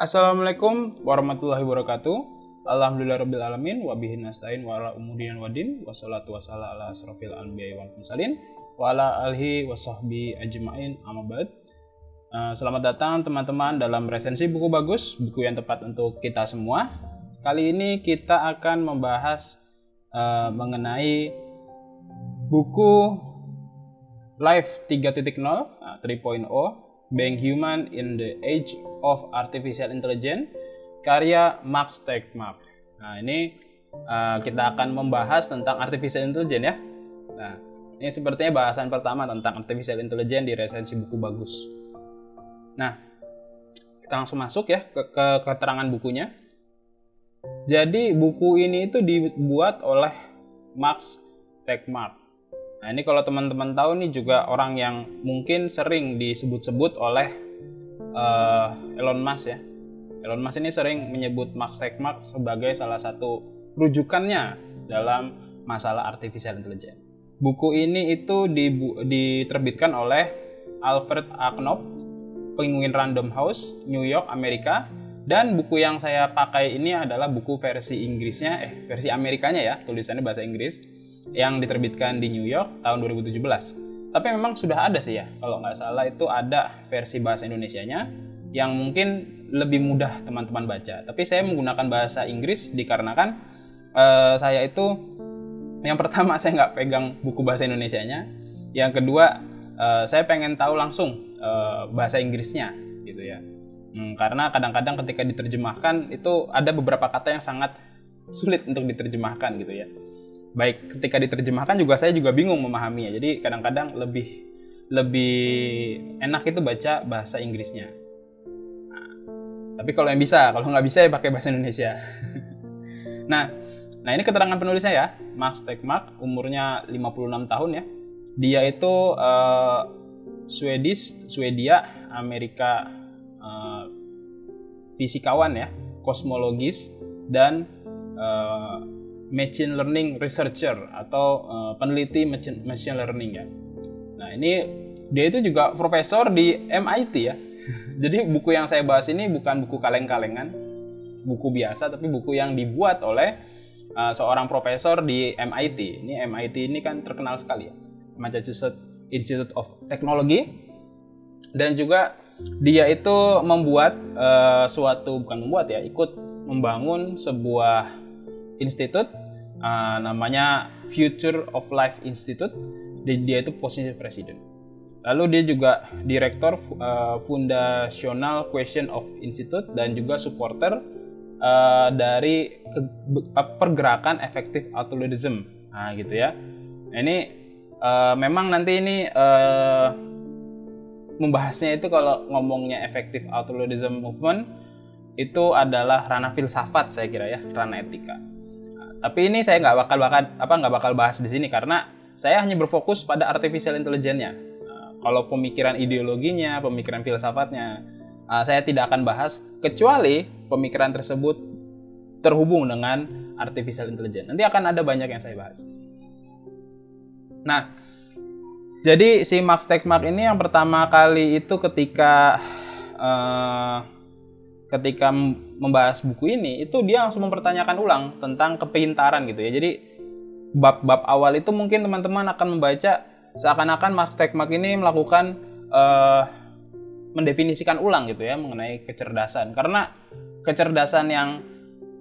Assalamualaikum warahmatullahi wabarakatuh. Alhamdulillahirabbil alamin wa bihi nasta'in wa ala umuri wadin wassalatu wassalamu ala asrofil anbiya'i wal mursalin wa ala alihi washabbi ajmain amma ba'd. Selamat datang teman-teman dalam resensi buku bagus, buku yang tepat untuk kita semua. Kali ini kita akan membahas mengenai buku Life 3.0 Being Human in the Age of Artificial Intelligence karya Max Tegmark. Nah, ini kita akan membahas tentang Artificial Intelligence ya. Nah, ini sepertinya bahasan pertama tentang Artificial Intelligence di resensi buku bagus. Nah, kita langsung masuk ya ke keterangan bukunya. Jadi buku ini itu dibuat oleh Max Tegmark. Nah, ini kalau teman-teman tahu nih juga orang yang mungkin sering disebut-sebut oleh Elon Musk ya. Elon Musk ini sering menyebut Max Tegmark sebagai salah satu rujukannya dalam masalah artificial intelligence. Buku ini itu diterbitkan oleh Alfred A. Knopf, Penguin Random House, New York, Amerika. Dan buku yang saya pakai ini adalah buku versi Inggrisnya, versi Amerikanya ya, tulisannya bahasa Inggris, yang diterbitkan di New York tahun 2017. Tapi memang sudah ada sih ya, kalau nggak salah itu ada versi bahasa Indonesianya yang mungkin lebih mudah teman-teman baca. Tapi saya menggunakan bahasa Inggris dikarenakan saya itu yang pertama saya nggak pegang buku bahasa Indonesianya, yang kedua saya pengen tahu langsung bahasa Inggrisnya gitu ya. Karena kadang-kadang ketika diterjemahkan itu ada beberapa kata yang sangat sulit untuk diterjemahkan gitu ya. Baik ketika diterjemahkan juga saya juga bingung memahaminya. Jadi kadang-kadang lebih enak itu baca bahasa Inggrisnya. Tapi kalau yang bisa, kalau nggak bisa ya pakai bahasa Indonesia. Nah ini keterangan penulisnya ya, Max Tegmark, umurnya 56 tahun ya. Dia itu Swedia, Amerika, fisikawan ya, kosmologis dan machine learning researcher atau peneliti machine learning ya. Nah ini dia itu juga profesor di MIT ya. Jadi buku yang saya bahas ini bukan buku kaleng-kalengan, buku biasa, tapi buku yang dibuat oleh seorang profesor di MIT. Ini MIT ini kan terkenal sekali ya, Massachusetts Institute of Technology. Dan juga dia itu membuat ikut membangun sebuah institut namanya Future of Life Institute. Dia itu posisi presiden. Lalu dia juga direktur Foundational Question of Institute dan juga supporter dari pergerakan effective altruism. Nah gitu ya. Nah, ini memang nanti ini membahasnya itu kalau ngomongnya effective altruism movement itu adalah ranah filsafat saya kira ya, ranah etika. Tapi ini saya nggak bakal bahas di sini karena saya hanya berfokus pada artificial intelligence-nya. Kalau pemikiran ideologinya, pemikiran filsafatnya, saya tidak akan bahas kecuali pemikiran tersebut terhubung dengan artificial intelligence. Nanti akan ada banyak yang saya bahas. Nah, jadi si Max Tegmark ini yang pertama kali itu ketika membahas buku ini, itu dia langsung mempertanyakan ulang tentang kepintaran gitu ya. Jadi bab-bab awal itu mungkin teman-teman akan membaca seakan-akan Max Tegmark ini melakukan mendefinisikan ulang gitu ya mengenai kecerdasan. Karena kecerdasan yang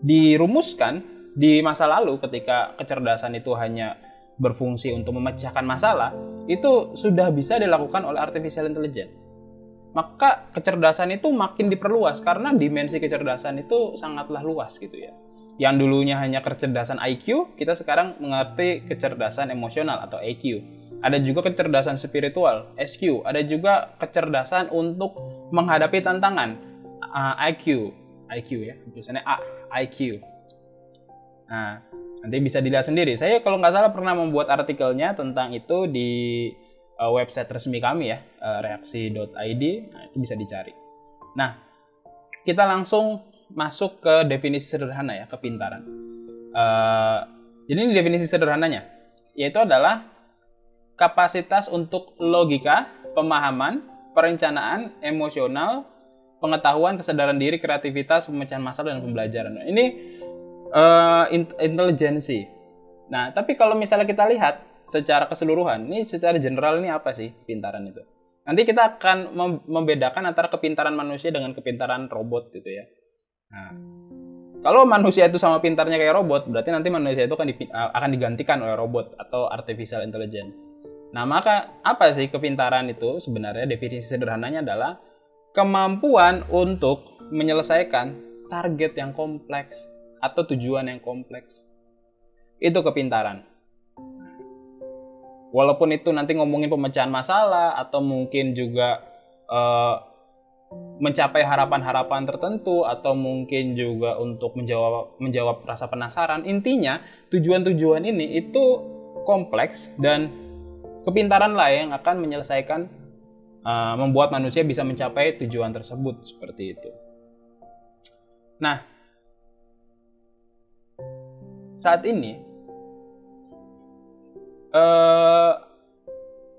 dirumuskan di masa lalu ketika kecerdasan itu hanya berfungsi untuk memecahkan masalah, itu sudah bisa dilakukan oleh artificial intelligence. Maka kecerdasan itu makin diperluas karena dimensi kecerdasan itu sangatlah luas gitu ya. Yang dulunya hanya kecerdasan IQ, kita sekarang mengerti kecerdasan emosional atau EQ. Ada juga kecerdasan spiritual, SQ. Ada juga kecerdasan untuk menghadapi tantangan, IQ ya, tulisannya IQ. Nah, nanti bisa dilihat sendiri. Saya kalau nggak salah pernah membuat artikelnya tentang itu di website resmi kami ya, reaksi.id. Nah, itu bisa dicari. Nah, kita langsung masuk ke definisi sederhana ya, kepintaran. Jadi ini definisi sederhananya, yaitu adalah kapasitas untuk logika, pemahaman, perencanaan, emosional, pengetahuan, kesadaran diri, kreativitas, pemecahan masalah, dan pembelajaran. Nah, ini intelijensi. Nah, tapi kalau misalnya kita lihat secara keseluruhan, ini secara general ini apa sih kepintaran itu? Nanti kita akan membedakan antara kepintaran manusia dengan kepintaran robot gitu ya. Nah, kalau manusia itu sama pintarnya kayak robot, berarti nanti manusia itu akan digantikan oleh robot atau artificial intelligence. Nah, maka apa sih kepintaran itu? Sebenarnya definisi sederhananya adalah kemampuan untuk menyelesaikan target yang kompleks atau tujuan yang kompleks. Itu kepintaran. Walaupun itu nanti ngomongin pemecahan masalah atau mungkin juga mencapai harapan-harapan tertentu atau mungkin juga untuk menjawab rasa penasaran. Intinya tujuan-tujuan ini itu kompleks dan kepintaran lah yang akan menyelesaikan membuat manusia bisa mencapai tujuan tersebut seperti itu. Nah, saat ini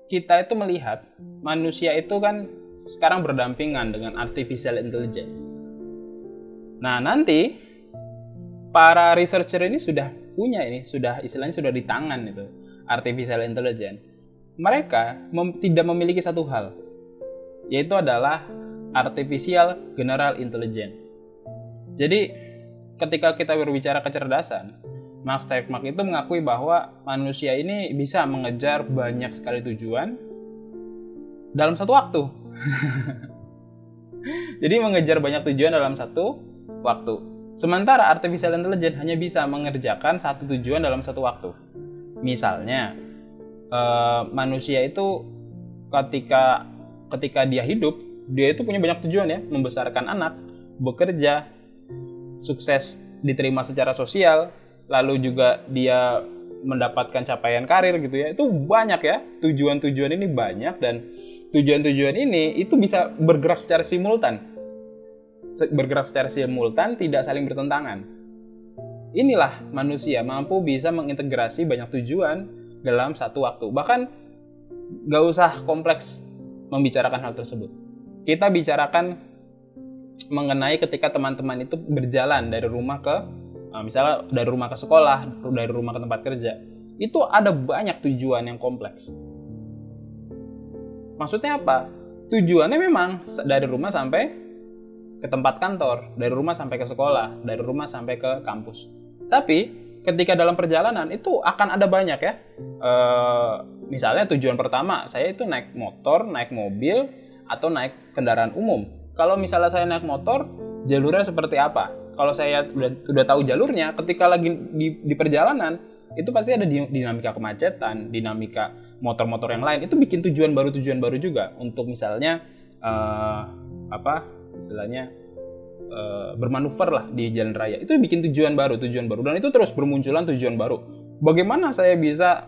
kita itu melihat manusia itu kan sekarang berdampingan dengan artificial intelligence. Nah, nanti para researcher ini sudah punya istilahnya sudah di tangan itu artificial intelligence. Mereka tidak memiliki satu hal, yaitu adalah artificial general intelligence. Jadi ketika kita berbicara kecerdasan, Max Tegmark itu mengakui bahwa manusia ini bisa mengejar banyak sekali tujuan dalam satu waktu. Jadi mengejar banyak tujuan dalam satu waktu. Sementara artificial intelligence hanya bisa mengerjakan satu tujuan dalam satu waktu. Misalnya, manusia itu ketika dia hidup, dia itu punya banyak tujuan ya, membesarkan anak, bekerja, sukses diterima secara sosial, lalu juga dia mendapatkan capaian karir gitu ya. Itu banyak ya, tujuan-tujuan ini banyak dan tujuan-tujuan ini itu bisa bergerak secara simultan. Tidak saling bertentangan. Inilah manusia mampu bisa mengintegrasi banyak tujuan dalam satu waktu. Bahkan gak usah kompleks membicarakan hal tersebut. Kita bicarakan mengenai ketika teman-teman itu berjalan dari rumah ke misalnya dari rumah ke sekolah, dari rumah ke tempat kerja, itu ada banyak tujuan yang kompleks. Maksudnya apa? Tujuannya memang dari rumah sampai ke tempat kantor, dari rumah sampai ke sekolah, dari rumah sampai ke kampus. Tapi ketika dalam perjalanan itu akan ada banyak ya. Misalnya tujuan pertama, saya itu naik motor, naik mobil, atau naik kendaraan umum. Kalau misalnya saya naik motor, jalurnya seperti apa? Kalau saya udah tahu jalurnya, ketika lagi di perjalanan, itu pasti ada dinamika kemacetan, dinamika motor-motor yang lain. Itu bikin tujuan baru juga. Untuk misalnya bermanuver lah di jalan raya. Itu bikin tujuan baru. Dan itu terus bermunculan tujuan baru. Bagaimana saya bisa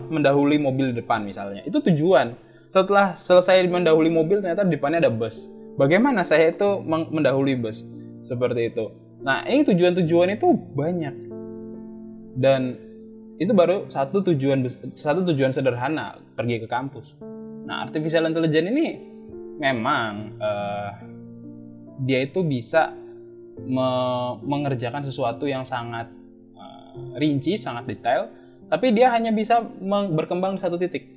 mendahului mobil di depan misalnya? Itu tujuan. Setelah selesai mendahului mobil, ternyata di depannya ada bus. Bagaimana saya itu mendahului bus? Seperti itu. Nah, ini tujuan-tujuan itu banyak. Dan itu baru satu tujuan sederhana, pergi ke kampus. Nah, artificial intelligence ini memang dia itu bisa mengerjakan sesuatu yang sangat rinci, sangat detail, tapi dia hanya bisa berkembang di satu titik,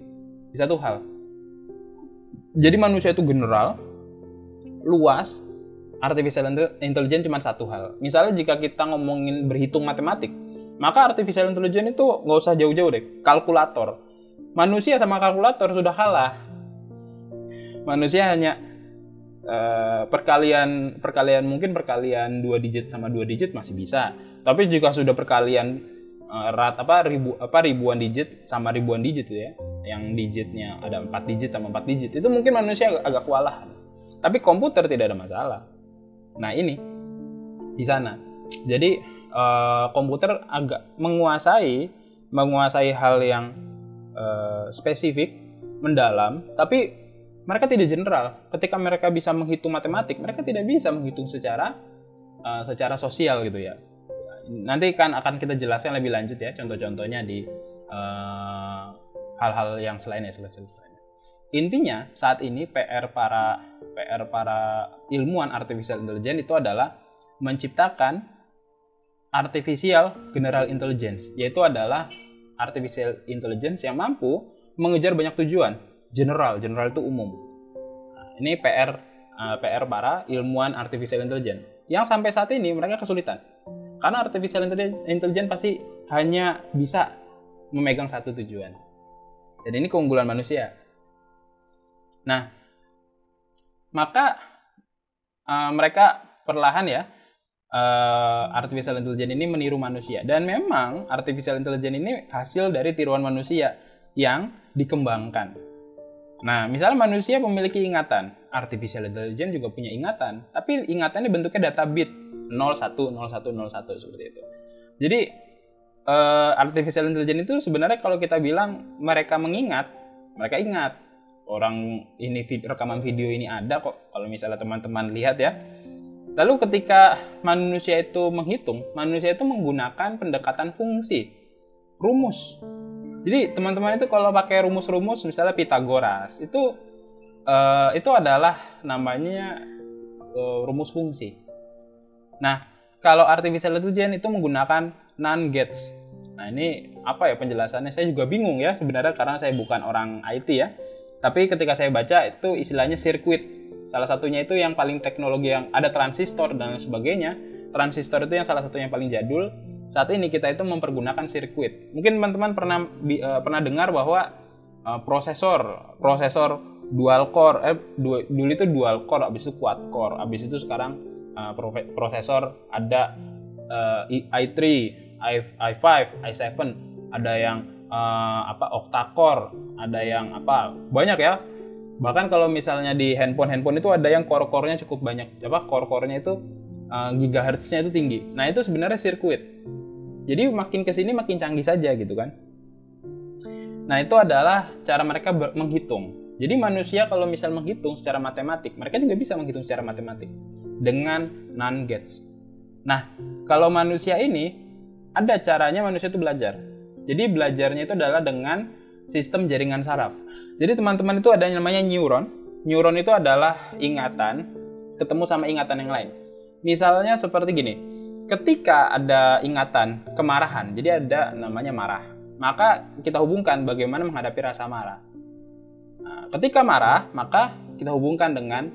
di satu hal. Jadi manusia itu general, luas, artificial intelligence cuma satu hal. Misalnya jika kita ngomongin berhitung matematik, maka artificial intelligence itu nggak usah jauh-jauh deh, kalkulator. Manusia sama kalkulator sudah kalah. Manusia hanya perkalian mungkin perkalian 2 digit sama 2 digit masih bisa. Tapi jika sudah perkalian ribuan digit sama ribuan digit ya, yang digitnya ada 4 digit sama 4 digit, itu mungkin manusia agak kewalahan. Tapi komputer tidak ada masalah. Nah, ini di sana. Jadi komputer agak menguasai hal yang spesifik, mendalam, tapi mereka tidak general. Ketika mereka bisa menghitung matematik, mereka tidak bisa menghitung secara sosial gitu ya. Nanti kan akan kita jelaskan lebih lanjut ya, contoh-contohnya di hal-hal yang selainnya. intinya saat ini PR para ilmuwan artificial intelligence itu adalah menciptakan artificial general intelligence, yaitu adalah artificial intelligence yang mampu mengejar banyak tujuan. General itu umum. Nah, ini PR para ilmuwan artificial intelligence yang sampai saat ini mereka kesulitan. Karena artificial intelligence pasti hanya bisa memegang satu tujuan. Dan ini keunggulan manusia. Nah, maka mereka perlahan ya artificial intelligence ini meniru manusia. Dan memang artificial intelligence ini hasil dari tiruan manusia yang dikembangkan. Nah, misalnya manusia memiliki ingatan, artificial intelligence juga punya ingatan, tapi ingatannya bentuknya data bit 010101 seperti itu. Jadi artificial intelligence itu sebenarnya kalau kita bilang mereka mengingat, mereka ingat. Orang ini rekaman video ini ada kok kalau misalnya teman-teman lihat ya. Lalu ketika manusia itu menghitung, manusia itu menggunakan pendekatan fungsi, rumus. Jadi teman-teman itu kalau pakai rumus-rumus misalnya Pythagoras, itu adalah namanya rumus fungsi. Nah, kalau artificial intelligence itu menggunakan NAND gates. Nah, ini apa ya penjelasannya? Saya juga bingung ya sebenarnya karena saya bukan orang IT ya. Tapi ketika saya baca itu istilahnya sirkuit. Salah satunya itu yang paling teknologi yang ada transistor dan sebagainya. Transistor itu yang salah satunya yang paling jadul. Saat ini kita itu mempergunakan sirkuit. Mungkin teman-teman pernah dengar bahwa prosesor dual core, dulu itu dual core, habis itu quad core, habis itu sekarang prosesor ada i3, i5, i7, ada yang octa-core, ada yang banyak ya. Bahkan kalau misalnya di handphone itu ada yang core-core-nya cukup banyak. Core-core-nya itu gigahertz-nya itu tinggi. Nah, itu sebenarnya sirkuit. Jadi makin kesini makin canggih saja gitu kan. Nah, itu adalah cara mereka menghitung. Jadi manusia kalau misal menghitung secara matematik, mereka juga bisa menghitung secara matematik dengan NAND gates. Nah, kalau manusia ini ada caranya manusia itu belajar. Jadi belajarnya itu adalah dengan sistem jaringan saraf. Jadi teman-teman itu ada yang namanya neuron. Neuron itu adalah ingatan ketemu sama ingatan yang lain. Misalnya seperti gini. Ketika ada ingatan kemarahan, jadi ada namanya marah. Maka kita hubungkan bagaimana menghadapi rasa marah. Nah, ketika marah, maka kita hubungkan dengan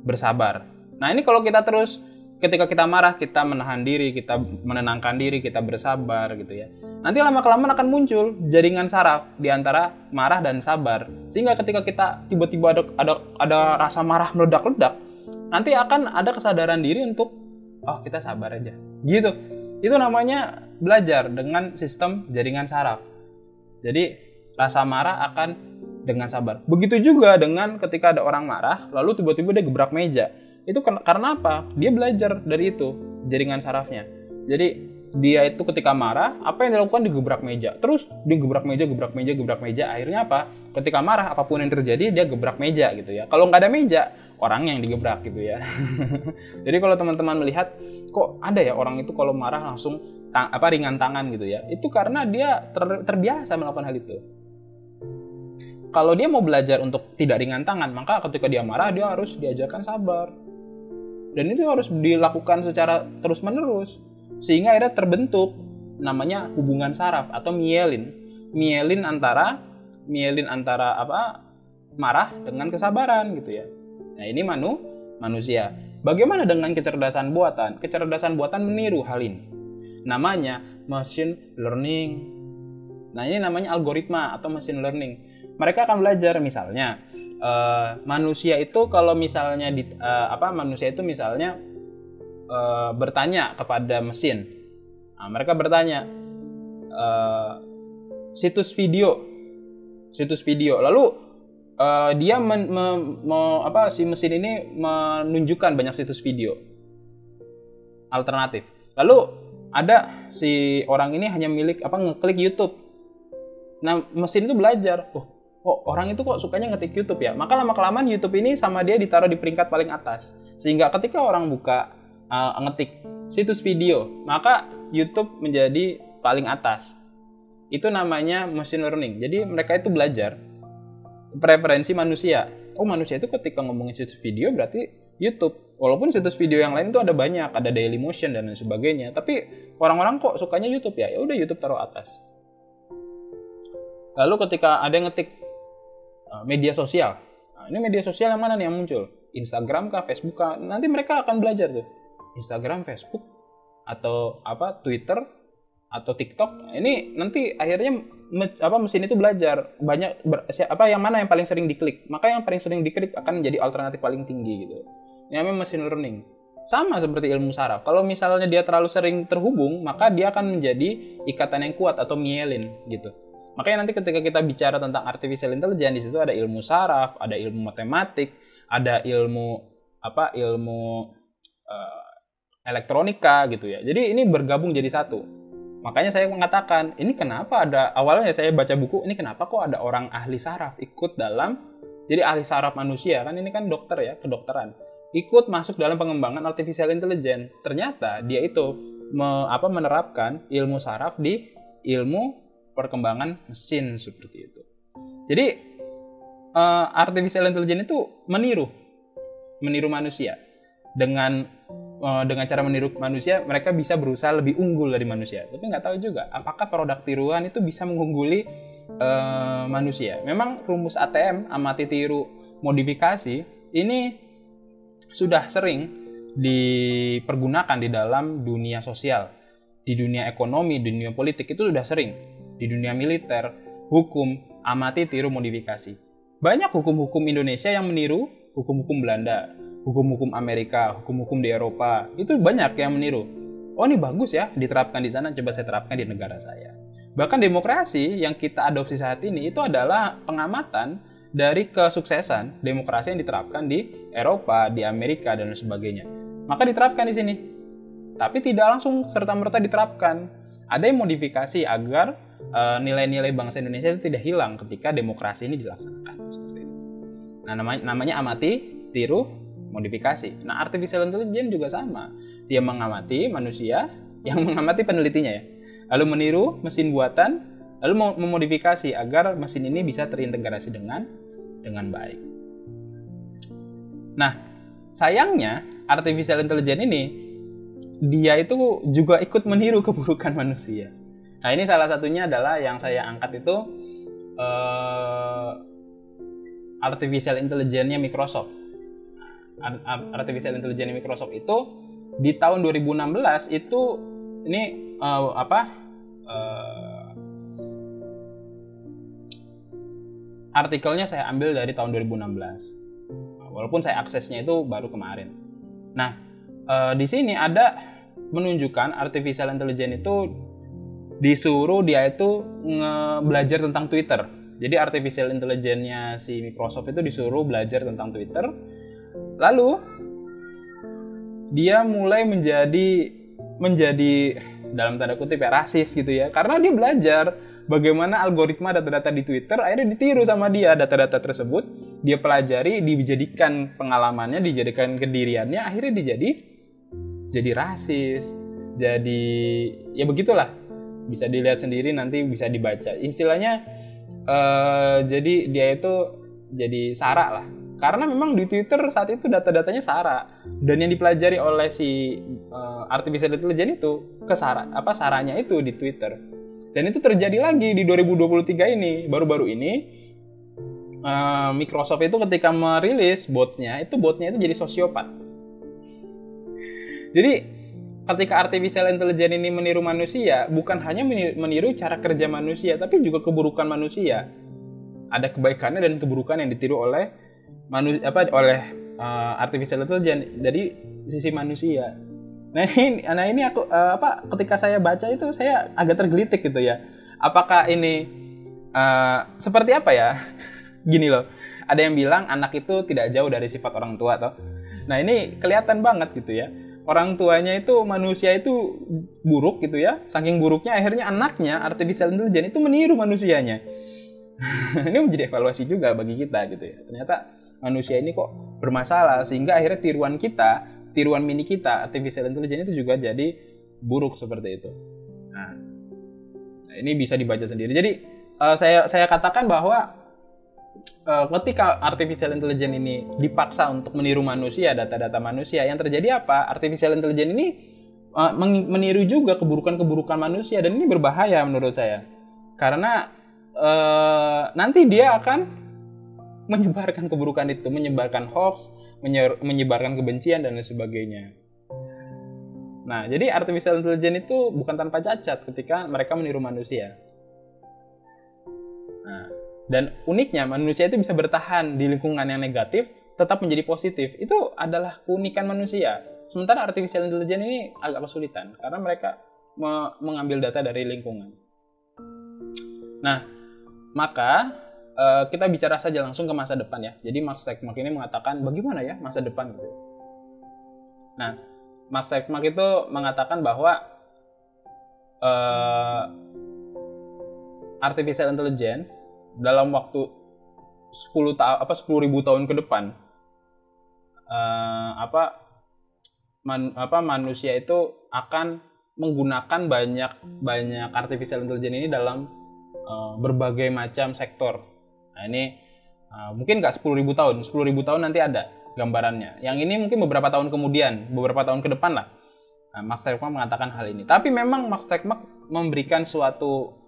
bersabar. Nah, ini kalau kita terus ketika kita marah, kita menahan diri, kita menenangkan diri, kita bersabar gitu ya. Nanti lama-kelamaan akan muncul jaringan saraf di antara marah dan sabar. Sehingga ketika kita tiba-tiba ada rasa marah meledak-ledak, nanti akan ada kesadaran diri untuk kita sabar aja. Gitu. Itu namanya belajar dengan sistem jaringan saraf. Jadi rasa marah akan dengan sabar. Begitu juga dengan ketika ada orang marah, lalu tiba-tiba dia gebrak meja. Itu karena apa? Dia belajar dari itu, jaringan sarafnya. Jadi dia itu ketika marah, apa yang dilakukan? Digebrak meja. Terus dia gebrak meja. Akhirnya apa? Ketika marah, apapun yang terjadi, dia gebrak meja gitu ya. Kalau nggak ada meja, orang yang digebrak gitu ya. Jadi kalau teman-teman melihat, kok ada ya orang itu kalau marah langsung ringan tangan gitu ya. Itu karena dia terbiasa melakukan hal itu. Kalau dia mau belajar untuk tidak ringan tangan, maka ketika dia marah, dia harus diajarkan sabar. Dan itu harus dilakukan secara terus-menerus. Sehingga akhirnya terbentuk namanya hubungan saraf atau mielin. Mielin antara marah dengan kesabaran gitu ya. Nah, ini manusia. Bagaimana dengan kecerdasan buatan? Kecerdasan buatan meniru hal ini. Namanya machine learning. Nah, ini namanya algoritma atau machine learning. Mereka akan belajar misalnya manusia itu kalau misalnya manusia itu misalnya bertanya kepada mesin. Nah, mereka bertanya situs video. Lalu dia si mesin ini menunjukkan banyak situs video alternatif. Lalu ada si orang ini hanya ngeklik YouTube. Nah, mesin itu belajar. Orang itu kok sukanya ngetik YouTube ya. Maka lama-kelamaan YouTube ini sama dia ditaruh di peringkat paling atas. Sehingga ketika orang buka ngetik situs video, maka YouTube menjadi paling atas. Itu namanya machine learning. Jadi mereka itu belajar. preferensi manusia. Oh, manusia itu ketika ngomongin situs video berarti YouTube. Walaupun situs video yang lain itu ada banyak, ada Dailymotion dan lain sebagainya. Tapi orang-orang kok sukanya YouTube ya? Ya udah YouTube taruh atas. Lalu ketika ada yang ngetik media sosial. Nah, ini media sosial yang mana nih yang muncul? Instagram kah, Facebook kah? Nanti mereka akan belajar tuh. Instagram, Facebook, atau Twitter, atau TikTok. Ini nanti akhirnya mesin itu belajar banyak yang mana yang paling sering diklik. Maka yang paling sering diklik akan menjadi alternatif paling tinggi gitu. Ini namanya machine learning. Sama seperti ilmu saraf. Kalau misalnya dia terlalu sering terhubung, maka dia akan menjadi ikatan yang kuat atau myelin gitu. Makanya nanti ketika kita bicara tentang artificial intelligence, di situ ada ilmu saraf, ada ilmu matematik, ada ilmu elektronika gitu ya. Jadi ini bergabung jadi satu. Makanya saya mengatakan, ini kenapa awalnya saya baca buku, ini kenapa kok ada orang ahli saraf ikut dalam, jadi ahli saraf manusia, kan ini kan dokter ya, kedokteran, ikut masuk dalam pengembangan artificial intelligence. Ternyata dia itu menerapkan ilmu saraf di ilmu perkembangan mesin seperti itu. Jadi artificial intelligence itu meniru manusia. Dengan cara meniru manusia, mereka bisa berusaha lebih unggul dari manusia. Tapi nggak tahu juga apakah produk tiruan itu bisa mengungguli manusia. Memang rumus ATM, amati tiru modifikasi, ini sudah sering dipergunakan di dalam dunia sosial, di dunia ekonomi, di dunia politik itu sudah sering. Di dunia militer, hukum, amati tiru modifikasi. Banyak hukum-hukum Indonesia yang meniru hukum-hukum Belanda, hukum-hukum Amerika, hukum-hukum di Eropa. Itu banyak yang meniru. Oh, ini bagus ya, diterapkan di sana, coba saya terapkan di negara saya. Bahkan demokrasi yang kita adopsi saat ini itu adalah pengamatan dari kesuksesan demokrasi yang diterapkan di Eropa, di Amerika, dan sebagainya. Maka diterapkan di sini. Tapi tidak langsung serta-merta diterapkan. Ada yang modifikasi agar nilai-nilai bangsa Indonesia itu tidak hilang ketika demokrasi ini dilaksanakan. Seperti itu. Nah, namanya amati, tiru, modifikasi. Nah, artificial intelligence juga sama. Dia mengamati manusia, yang mengamati penelitinya ya. Lalu meniru mesin buatan, lalu memodifikasi agar mesin ini bisa terintegrasi dengan baik. Nah, sayangnya artificial intelligence ini dia itu juga ikut meniru keburukan manusia. Nah, ini salah satunya adalah yang saya angkat itu artificial intelligence-nya Microsoft. Artificial intelligence Microsoft itu di tahun 2016 itu ini artikelnya saya ambil dari tahun 2016. Walaupun saya aksesnya itu baru kemarin. Nah, di sini ada menunjukkan artificial intelligence itu disuruh dia itu belajar tentang Twitter. Jadi artificial intelligence-nya si Microsoft itu disuruh belajar tentang Twitter. Lalu dia mulai menjadi dalam tanda kutip ya rasis gitu ya. Karena dia belajar bagaimana algoritma data-data di Twitter akhirnya ditiru sama dia, data-data tersebut dia pelajari, dijadikan pengalamannya, dijadikan kediriannya, akhirnya jadi rasis. Jadi ya begitulah. Bisa dilihat sendiri, nanti bisa dibaca. Istilahnya jadi dia itu jadi sara lah. Karena memang di Twitter saat itu data-datanya sara. Dan yang dipelajari oleh si artificial intelligence itu saranya itu di Twitter. Dan itu terjadi lagi di 2023 ini. Baru-baru ini Microsoft itu ketika merilis botnya itu jadi sosiopat. Jadi ketika artificial intelligence ini meniru manusia, bukan hanya meniru cara kerja manusia, tapi juga keburukan manusia. Ada kebaikannya dan keburukan yang ditiru oleh artificial intelligence dari sisi manusia. Nah ini aku ketika saya baca itu saya agak tergelitik gitu ya. Apakah ini seperti apa ya? Gini loh, ada yang bilang anak itu tidak jauh dari sifat orang tua toh. Nah ini kelihatan banget gitu ya. Orang tuanya itu manusia itu buruk gitu ya. Saking buruknya akhirnya anaknya artificial intelligence itu meniru manusianya. Ini menjadi evaluasi juga bagi kita gitu ya. Ternyata manusia ini kok bermasalah sehingga akhirnya tiruan mini kita artificial intelligence itu juga jadi buruk seperti itu. Nah ini bisa dibaca sendiri. Jadi saya katakan bahwa ketika artificial intelligence ini dipaksa untuk meniru manusia, data-data manusia, yang terjadi apa? Artificial intelligence ini meniru juga keburukan-keburukan manusia, dan ini berbahaya menurut saya. Karena nanti dia akan menyebarkan keburukan itu, menyebarkan hoax, menyebarkan kebencian dan lain sebagainya. Nah, jadi artificial intelligence itu bukan tanpa cacat ketika mereka meniru manusia. Nah, dan uniknya manusia itu bisa bertahan di lingkungan yang negatif tetap menjadi positif. Itu adalah keunikan manusia. Sementara artificial intelligence ini agak kesulitan karena mereka mengambil data dari lingkungan. Nah, maka kita bicara saja langsung ke masa depan ya. Jadi Max Tegmark ini mengatakan bagaimana ya masa depan gitu. Nah, Max Tegmark itu mengatakan bahwa artificial intelligence dalam waktu 10.000 tahun ke depan manusia itu akan menggunakan banyak artificial intelligence ini dalam berbagai macam sektor. Nah, ini mungkin nggak 10.000 tahun, 10.000 tahun nanti ada gambarannya. Yang ini mungkin beberapa tahun kemudian, beberapa tahun ke depan lah. Nah, Max Tegmark mengatakan hal ini. Tapi memang Max Tegmark memberikan suatu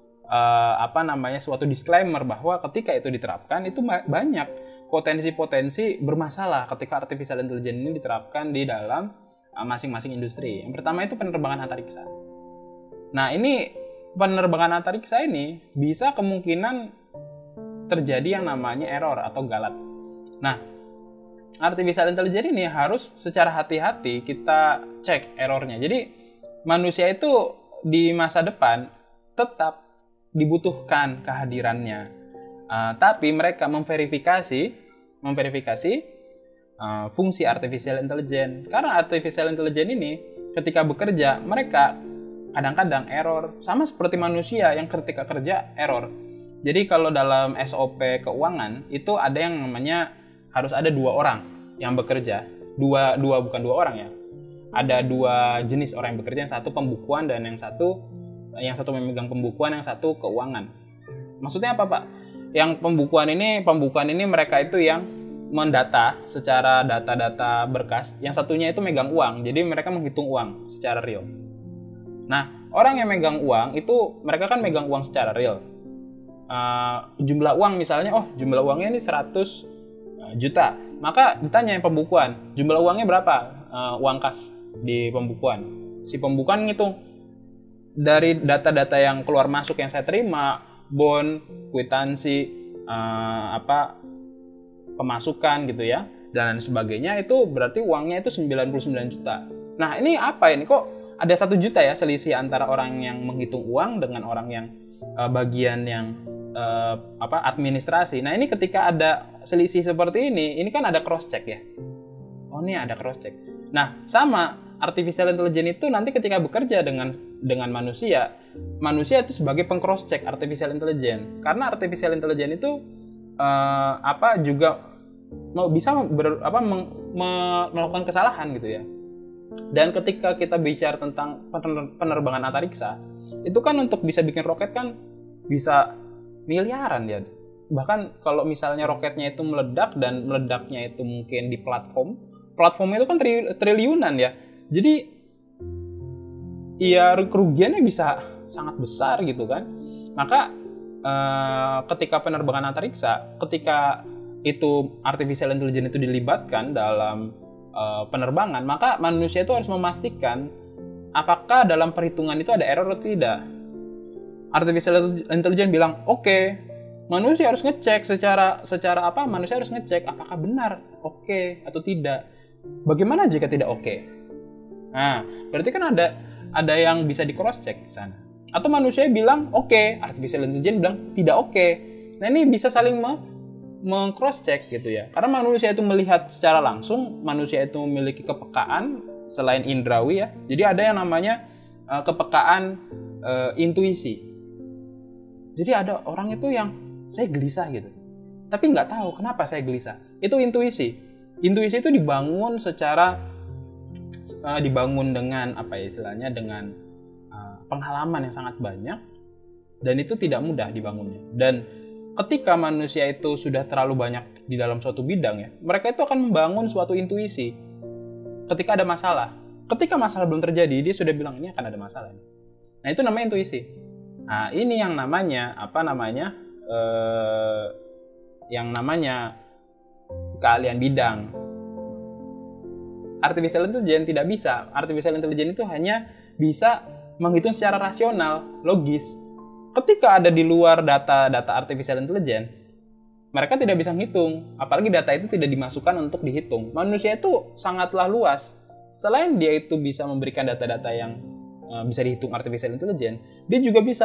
suatu disclaimer bahwa ketika itu diterapkan itu banyak potensi-potensi bermasalah ketika artificial intelligence ini diterapkan di dalam masing-masing industri. Yang pertama itu penerbangan antariksa. Nah, ini penerbangan antariksa ini bisa kemungkinan terjadi yang namanya error atau galat. Nah, artificial intelligence ini harus secara hati-hati kita cek errornya. Jadi manusia itu di masa depan tetap dibutuhkan kehadirannya, tapi mereka memverifikasi fungsi artificial intelligence. Karena artificial intelligence ini ketika bekerja mereka kadang-kadang error, sama seperti manusia yang ketika kerja error. Jadi kalau dalam SOP keuangan itu ada yang namanya harus ada 2 orang yang bekerja, bukan 2 orang ya. Ada 2 jenis orang yang bekerja, yang satu pembukuan dan yang satu memegang pembukuan, yang satu keuangan. Maksudnya apa, Pak? Yang pembukuan ini mereka itu yang mendata secara data-data berkas, yang satunya itu megang uang. Jadi mereka menghitung uang secara real. Nah, orang yang megang uang itu mereka kan megang uang secara real. Jumlah uang misalnya, jumlah uangnya ini 100 juta. Maka ditanya yang pembukuan, jumlah uangnya berapa? Uang kas di pembukuan. Si pembukuan ngitung dari data-data yang keluar masuk yang saya terima, bond, kwitansi, pemasukan gitu ya, dan sebagainya, itu berarti uangnya itu 99 juta. Nah, ini apa ini? Kok ada 1 juta ya selisih antara orang yang menghitung uang dengan orang yang bagian yang administrasi. Nah, ini ketika ada selisih seperti ini kan ada cross check ya. Oh, ini ada cross check. Nah, sama artificial intelligence itu nanti ketika bekerja dengan manusia itu sebagai peng-cross check artificial intelligence. Karena artificial intelligence itu juga bisa melakukan kesalahan gitu ya. Dan ketika kita bicara tentang penerbangan antariksa, itu kan untuk bisa bikin roket kan bisa miliaran ya. Bahkan kalau misalnya roketnya itu meledak dan meledaknya itu mungkin di platformnya itu kan triliunan ya. Jadi ya kerugiannya bisa sangat besar gitu kan. Maka ketika penerbangan antariksa, ketika itu artificial intelligence itu dilibatkan dalam penerbangan, maka manusia itu harus memastikan apakah dalam perhitungan itu ada error atau tidak. Artificial intelligence bilang oke, manusia harus ngecek manusia harus ngecek apakah benar oke atau tidak. Bagaimana jika tidak oke? Nah, berarti kan ada yang bisa di cross check di sana. Atau manusia bilang oke, artificial intelligence bilang tidak oke. Nah, ini bisa saling meng-cross check gitu ya. Karena manusia itu melihat secara langsung, manusia itu memiliki kepekaan selain indrawi ya. Jadi ada yang namanya kepekaan intuisi. Jadi ada orang itu yang saya gelisah gitu, tapi nggak tahu kenapa saya gelisah. Itu intuisi. Intuisi itu dibangun dengan dengan pengalaman yang sangat banyak, dan itu tidak mudah dibangunnya. Dan ketika manusia itu sudah terlalu banyak di dalam suatu bidang ya, mereka itu akan membangun suatu intuisi ketika ada masalah. Ketika masalah belum terjadi, dia sudah bilang ini akan ada masalah. Nah, itu namanya intuisi. Nah, ini yang namanya keahlian bidang. Artificial intelligence tidak bisa. Artificial intelligence itu hanya bisa menghitung secara rasional, logis. Ketika ada di luar data artificial intelligence, mereka tidak bisa menghitung. Apalagi data itu tidak dimasukkan untuk dihitung. Manusia itu sangatlah luas. Selain dia itu bisa memberikan data-data yang bisa dihitung artificial intelligence, dia juga bisa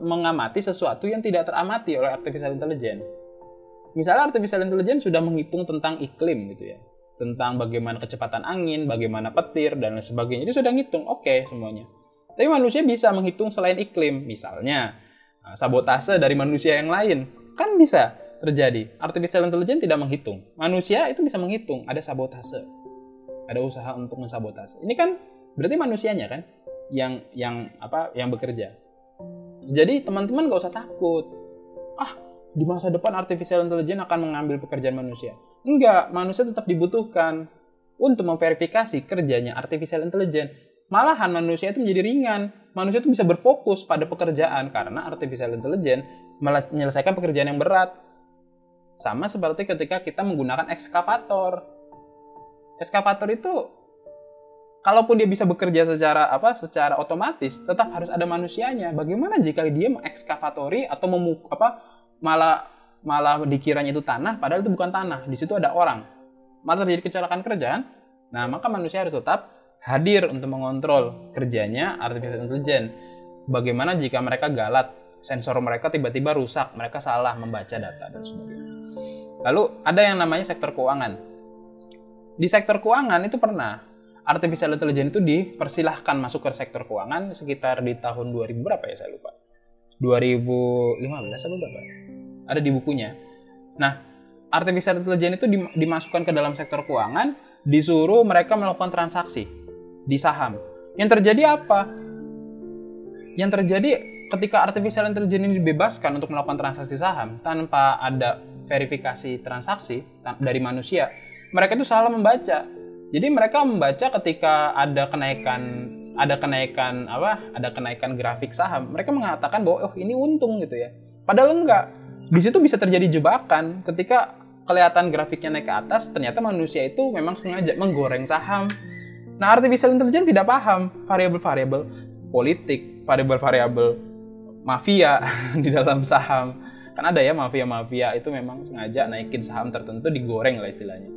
mengamati sesuatu yang tidak teramati oleh artificial intelligence. Misalnya artificial intelligence sudah menghitung tentang iklim gitu ya, tentang bagaimana kecepatan angin, bagaimana petir dan lain sebagainya. Dia sudah ngitung, oke semuanya. Tapi manusia bisa menghitung selain iklim, misalnya sabotase dari manusia yang lain, kan bisa terjadi. Artificial intelligence tidak menghitung, manusia itu bisa menghitung, ada sabotase, ada usaha untuk mensabotase. Ini kan berarti manusianya kan yang bekerja. Jadi teman-teman gak usah takut. Di masa depan artificial intelligence akan mengambil pekerjaan manusia. Enggak, manusia tetap dibutuhkan untuk memverifikasi kerjanya artificial intelligence. Malahan manusia itu menjadi ringan. Manusia itu bisa berfokus pada pekerjaan karena artificial intelligence menyelesaikan pekerjaan yang berat. Sama seperti ketika kita menggunakan ekskavator. Ekskavator itu kalaupun dia bisa bekerja secara otomatis, tetap harus ada manusianya. Bagaimana jika dia mengekskavatori atau malah dikiranya itu tanah, padahal itu bukan tanah. Di situ ada orang. Malah terjadi kecelakaan kerja kan? Nah, maka manusia harus tetap hadir untuk mengontrol kerjanya artificial intelligence. Bagaimana jika mereka galat, sensor mereka tiba-tiba rusak, mereka salah membaca data dan sebagainya. Lalu ada yang namanya sektor keuangan. Di sektor keuangan itu pernah artificial intelligence itu dipersilahkan masuk ke sektor keuangan sekitar di tahun 2000 berapa ya, saya lupa. 2015 atau berapa? Ada di bukunya. Nah, artificial intelligence itu dimasukkan ke dalam sektor keuangan, disuruh mereka melakukan transaksi di saham. Yang terjadi apa? Yang terjadi ketika artificial intelligence ini dibebaskan untuk melakukan transaksi saham tanpa ada verifikasi transaksi dari manusia, mereka itu salah membaca. Jadi mereka membaca ketika ada kenaikan grafik saham, mereka mengatakan bahwa ini untung gitu ya. Padahal enggak. Di situ bisa terjadi jebakan ketika kelihatan grafiknya naik ke atas, ternyata manusia itu memang sengaja menggoreng saham. Nah, artificial intelligence tidak paham variabel-variabel politik, variabel-variabel mafia di dalam saham. Kan ada ya mafia-mafia itu memang sengaja naikin saham tertentu, digoreng lah istilahnya.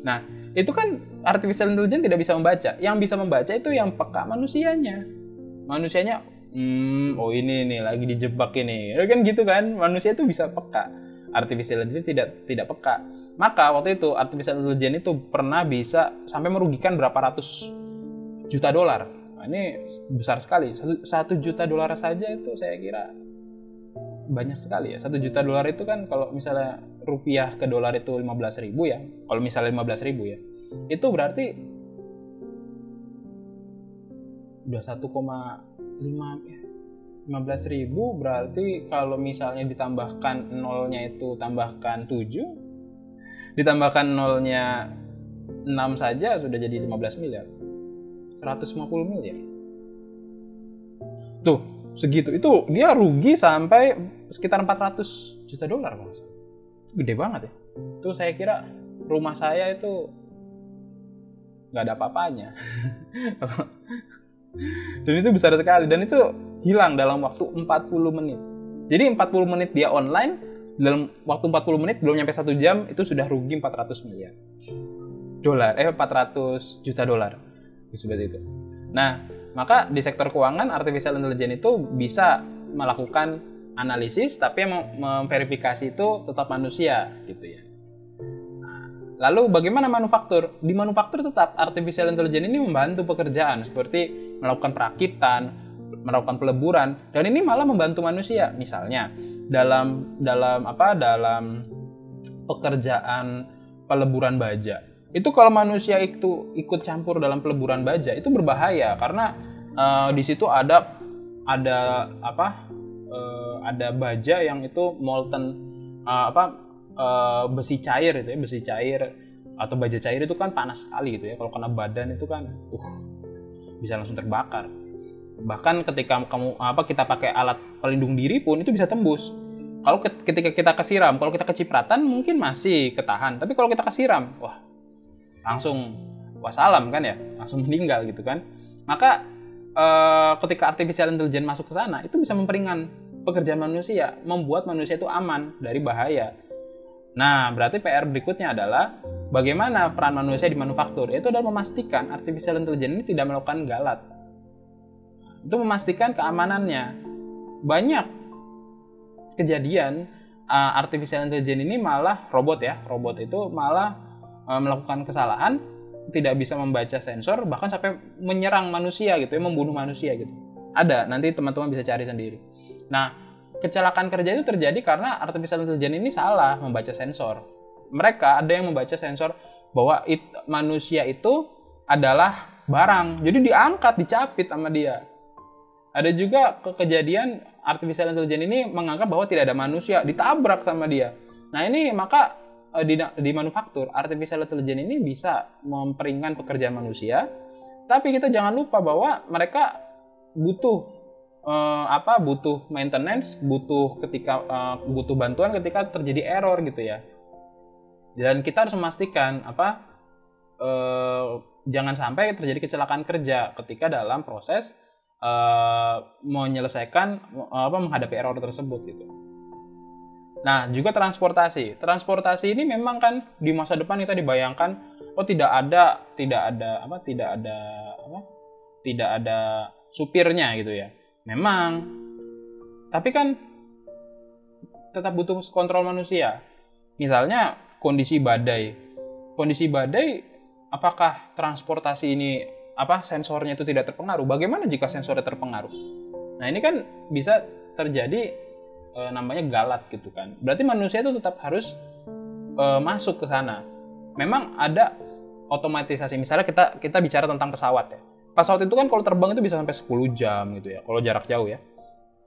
Nah, itu kan artificial intelligence tidak bisa membaca. Yang bisa membaca itu yang peka manusianya. Manusianya, ini nih lagi dijebak ini. Kan gitu kan, manusia itu bisa peka. Artificial intelligence tidak peka. Maka waktu itu artificial intelligence itu pernah bisa sampai merugikan berapa ratus juta dolar. Nah, ini besar sekali. 1 juta dolar saja itu saya kira banyak sekali ya. 1 juta dolar itu kan kalau misalnya rupiah ke dolar itu 15.000 ya. Kalau misalnya 15.000 ya. Itu berarti udah 1,5 ya. 15.000 berarti kalau misalnya ditambahkan nolnya itu tambahkan 7, ditambahkan nolnya 6 saja sudah jadi 15 miliar. 150 miliar. Tuh, segitu. Itu dia rugi sampai sekitar 400 juta dolar Mas. Gede banget ya. Itu saya kira rumah saya itu nggak ada apa-apanya. Dan itu besar sekali. Dan itu hilang dalam waktu 40 menit. Jadi 40 menit dia online, dalam waktu 40 menit belum nyampe 1 jam itu sudah rugi 400 miliar dolar. 400 juta dolar. Seperti itu. Nah, maka di sektor keuangan artificial intelligence itu bisa melakukan analisis, tapi yang memverifikasi itu tetap manusia gitu ya. Nah, lalu bagaimana manufaktur? Di manufaktur tetap artificial intelligence ini membantu pekerjaan seperti melakukan perakitan, melakukan peleburan, dan ini malah membantu manusia. Misalnya dalam pekerjaan peleburan baja. Itu kalau manusia itu ikut campur dalam peleburan baja itu berbahaya karena di situ ada ada baja yang itu molten besi cair itu ya, besi cair atau baja cair itu kan panas sekali gitu ya. Kalau kena badan itu kan bisa langsung terbakar. Bahkan ketika kita pakai alat pelindung diri pun itu bisa tembus. Kalau ketika kita kesiram, kalau kita kecipratan mungkin masih ketahan, tapi kalau kita kesiram, langsung wassalam kan ya, langsung meninggal gitu kan. Maka ketika artificial intelligence masuk ke sana, itu bisa memperingan pekerjaan manusia, membuat manusia itu aman dari bahaya. Nah, berarti PR berikutnya adalah bagaimana peran manusia di manufaktur, yaitu adalah memastikan artificial intelligence ini tidak melakukan galat. Itu memastikan keamanannya. Banyak kejadian artificial intelligence ini malah robot itu malah melakukan kesalahan, tidak bisa membaca sensor, bahkan sampai menyerang manusia gitu ya, membunuh manusia gitu. Ada, nanti teman-teman bisa cari sendiri. Nah, kecelakaan kerja itu terjadi karena artificial intelligence ini salah membaca sensor. Mereka ada yang membaca sensor bahwa manusia itu adalah barang, jadi diangkat, dicapit sama dia. Ada juga kejadian artificial intelligence ini menganggap bahwa tidak ada manusia, ditabrak sama dia. Nah ini maka di manufaktur artificial intelligence ini bisa memperingan pekerjaan manusia, tapi kita jangan lupa bahwa mereka butuh butuh maintenance, butuh bantuan ketika terjadi error gitu ya. Dan kita harus memastikan jangan sampai terjadi kecelakaan kerja ketika dalam proses menyelesaikan menghadapi error tersebut gitu. Nah, juga transportasi. Transportasi ini memang kan di masa depan kita dibayangkan tidak ada supirnya gitu ya. Memang. Tapi kan tetap butuh kontrol manusia. Misalnya kondisi badai. Kondisi badai, apakah transportasi ini sensornya itu tidak terpengaruh? Bagaimana jika sensornya terpengaruh? Nah, ini kan bisa terjadi namanya galat gitu kan. Berarti manusia itu tetap harus masuk ke sana. Memang ada otomatisasi. Misalnya kita bicara tentang pesawat ya. Pesawat itu kan kalau terbang itu bisa sampai 10 jam gitu ya, kalau jarak jauh ya.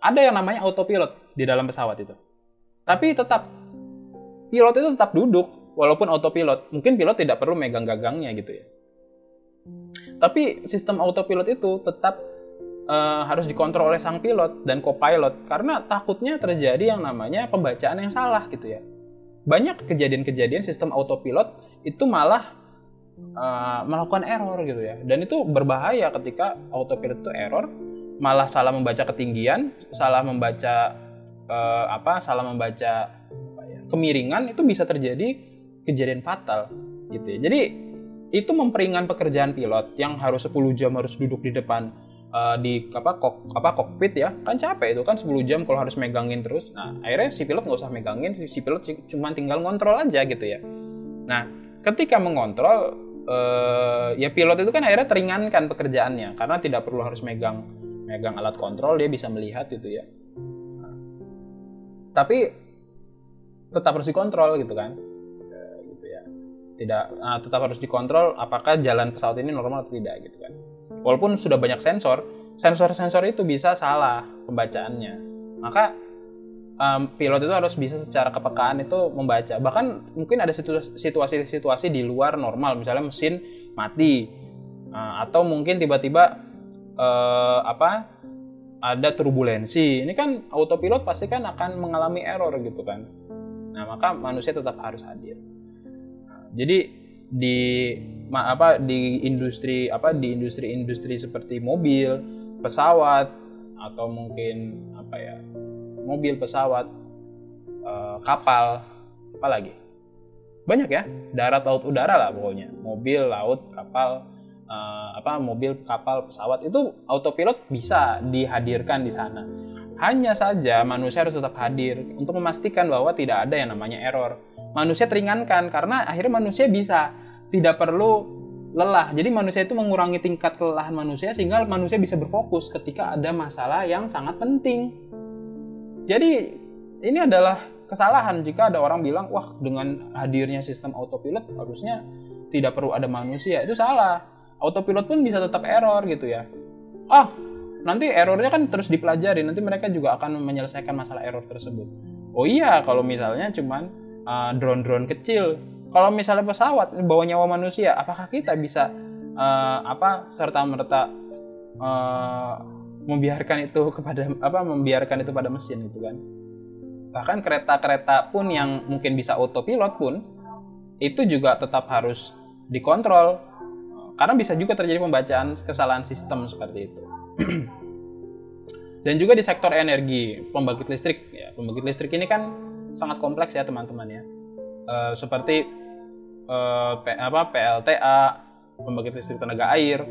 Ada yang namanya autopilot di dalam pesawat itu. Tapi pilot itu tetap duduk walaupun autopilot. Mungkin pilot tidak perlu megang gagangnya gitu ya. Tapi sistem autopilot itu tetap harus dikontrol oleh sang pilot dan co-pilot karena takutnya terjadi yang namanya pembacaan yang salah gitu ya. Banyak kejadian-kejadian sistem autopilot itu malah melakukan error gitu ya. Dan itu berbahaya ketika autopilot itu error, malah salah membaca ketinggian, salah membaca kemiringan, itu bisa terjadi kejadian fatal gitu ya. Jadi itu memperingan pekerjaan pilot yang harus 10 jam harus duduk di depan kokpit ya, kan capek itu kan 10 jam kalau harus megangin terus. Nah akhirnya si pilot nggak usah megangin, si pilot cuma tinggal ngontrol aja gitu ya. Nah ketika mengontrol ya pilot itu kan akhirnya teringankan pekerjaannya karena tidak perlu harus megang alat kontrol, dia bisa melihat gitu ya. Tapi tetap harus dikontrol gitu kan. Tetap harus dikontrol apakah jalan pesawat ini normal atau tidak gitu kan. Walaupun sudah banyak sensor itu bisa salah pembacaannya. Maka pilot itu harus bisa secara kepekaan itu membaca. Bahkan mungkin ada situasi-situasi di luar normal, misalnya mesin mati atau mungkin tiba-tiba ada turbulensi. Ini kan autopilot pasti kan akan mengalami error gitu kan. Nah, maka manusia tetap harus hadir. Jadi di industri seperti mobil, pesawat atau mungkin mobil, pesawat, kapal, apalagi banyak ya, darat, laut, udara lah pokoknya, mobil, laut, kapal, mobil, kapal, pesawat itu autopilot bisa dihadirkan di sana. Hanya saja manusia harus tetap hadir untuk memastikan bahwa tidak ada yang namanya error. Manusia teringankan karena akhirnya manusia bisa tidak perlu lelah. Jadi manusia itu mengurangi tingkat kelelahan manusia sehingga manusia bisa berfokus ketika ada masalah yang sangat penting. Jadi ini adalah kesalahan jika ada orang bilang, wah dengan hadirnya sistem autopilot harusnya tidak perlu ada manusia. Itu salah. Autopilot pun bisa tetap error gitu ya. nanti errornya kan terus dipelajari, nanti mereka juga akan menyelesaikan masalah error tersebut. Oh iya, kalau misalnya cuman drone-drone kecil, kalau misalnya pesawat bawa nyawa manusia, apakah kita bisa serta-merta membiarkan itu pada mesin gitu kan? Bahkan kereta-kereta pun yang mungkin bisa autopilot pun itu juga tetap harus dikontrol, karena bisa juga terjadi pembacaan kesalahan sistem seperti itu. Dan juga di sektor energi, pembangkit listrik ya, pembangkit listrik ini kan sangat kompleks ya teman-teman ya. Seperti PLTA, pembangkit listrik tenaga air.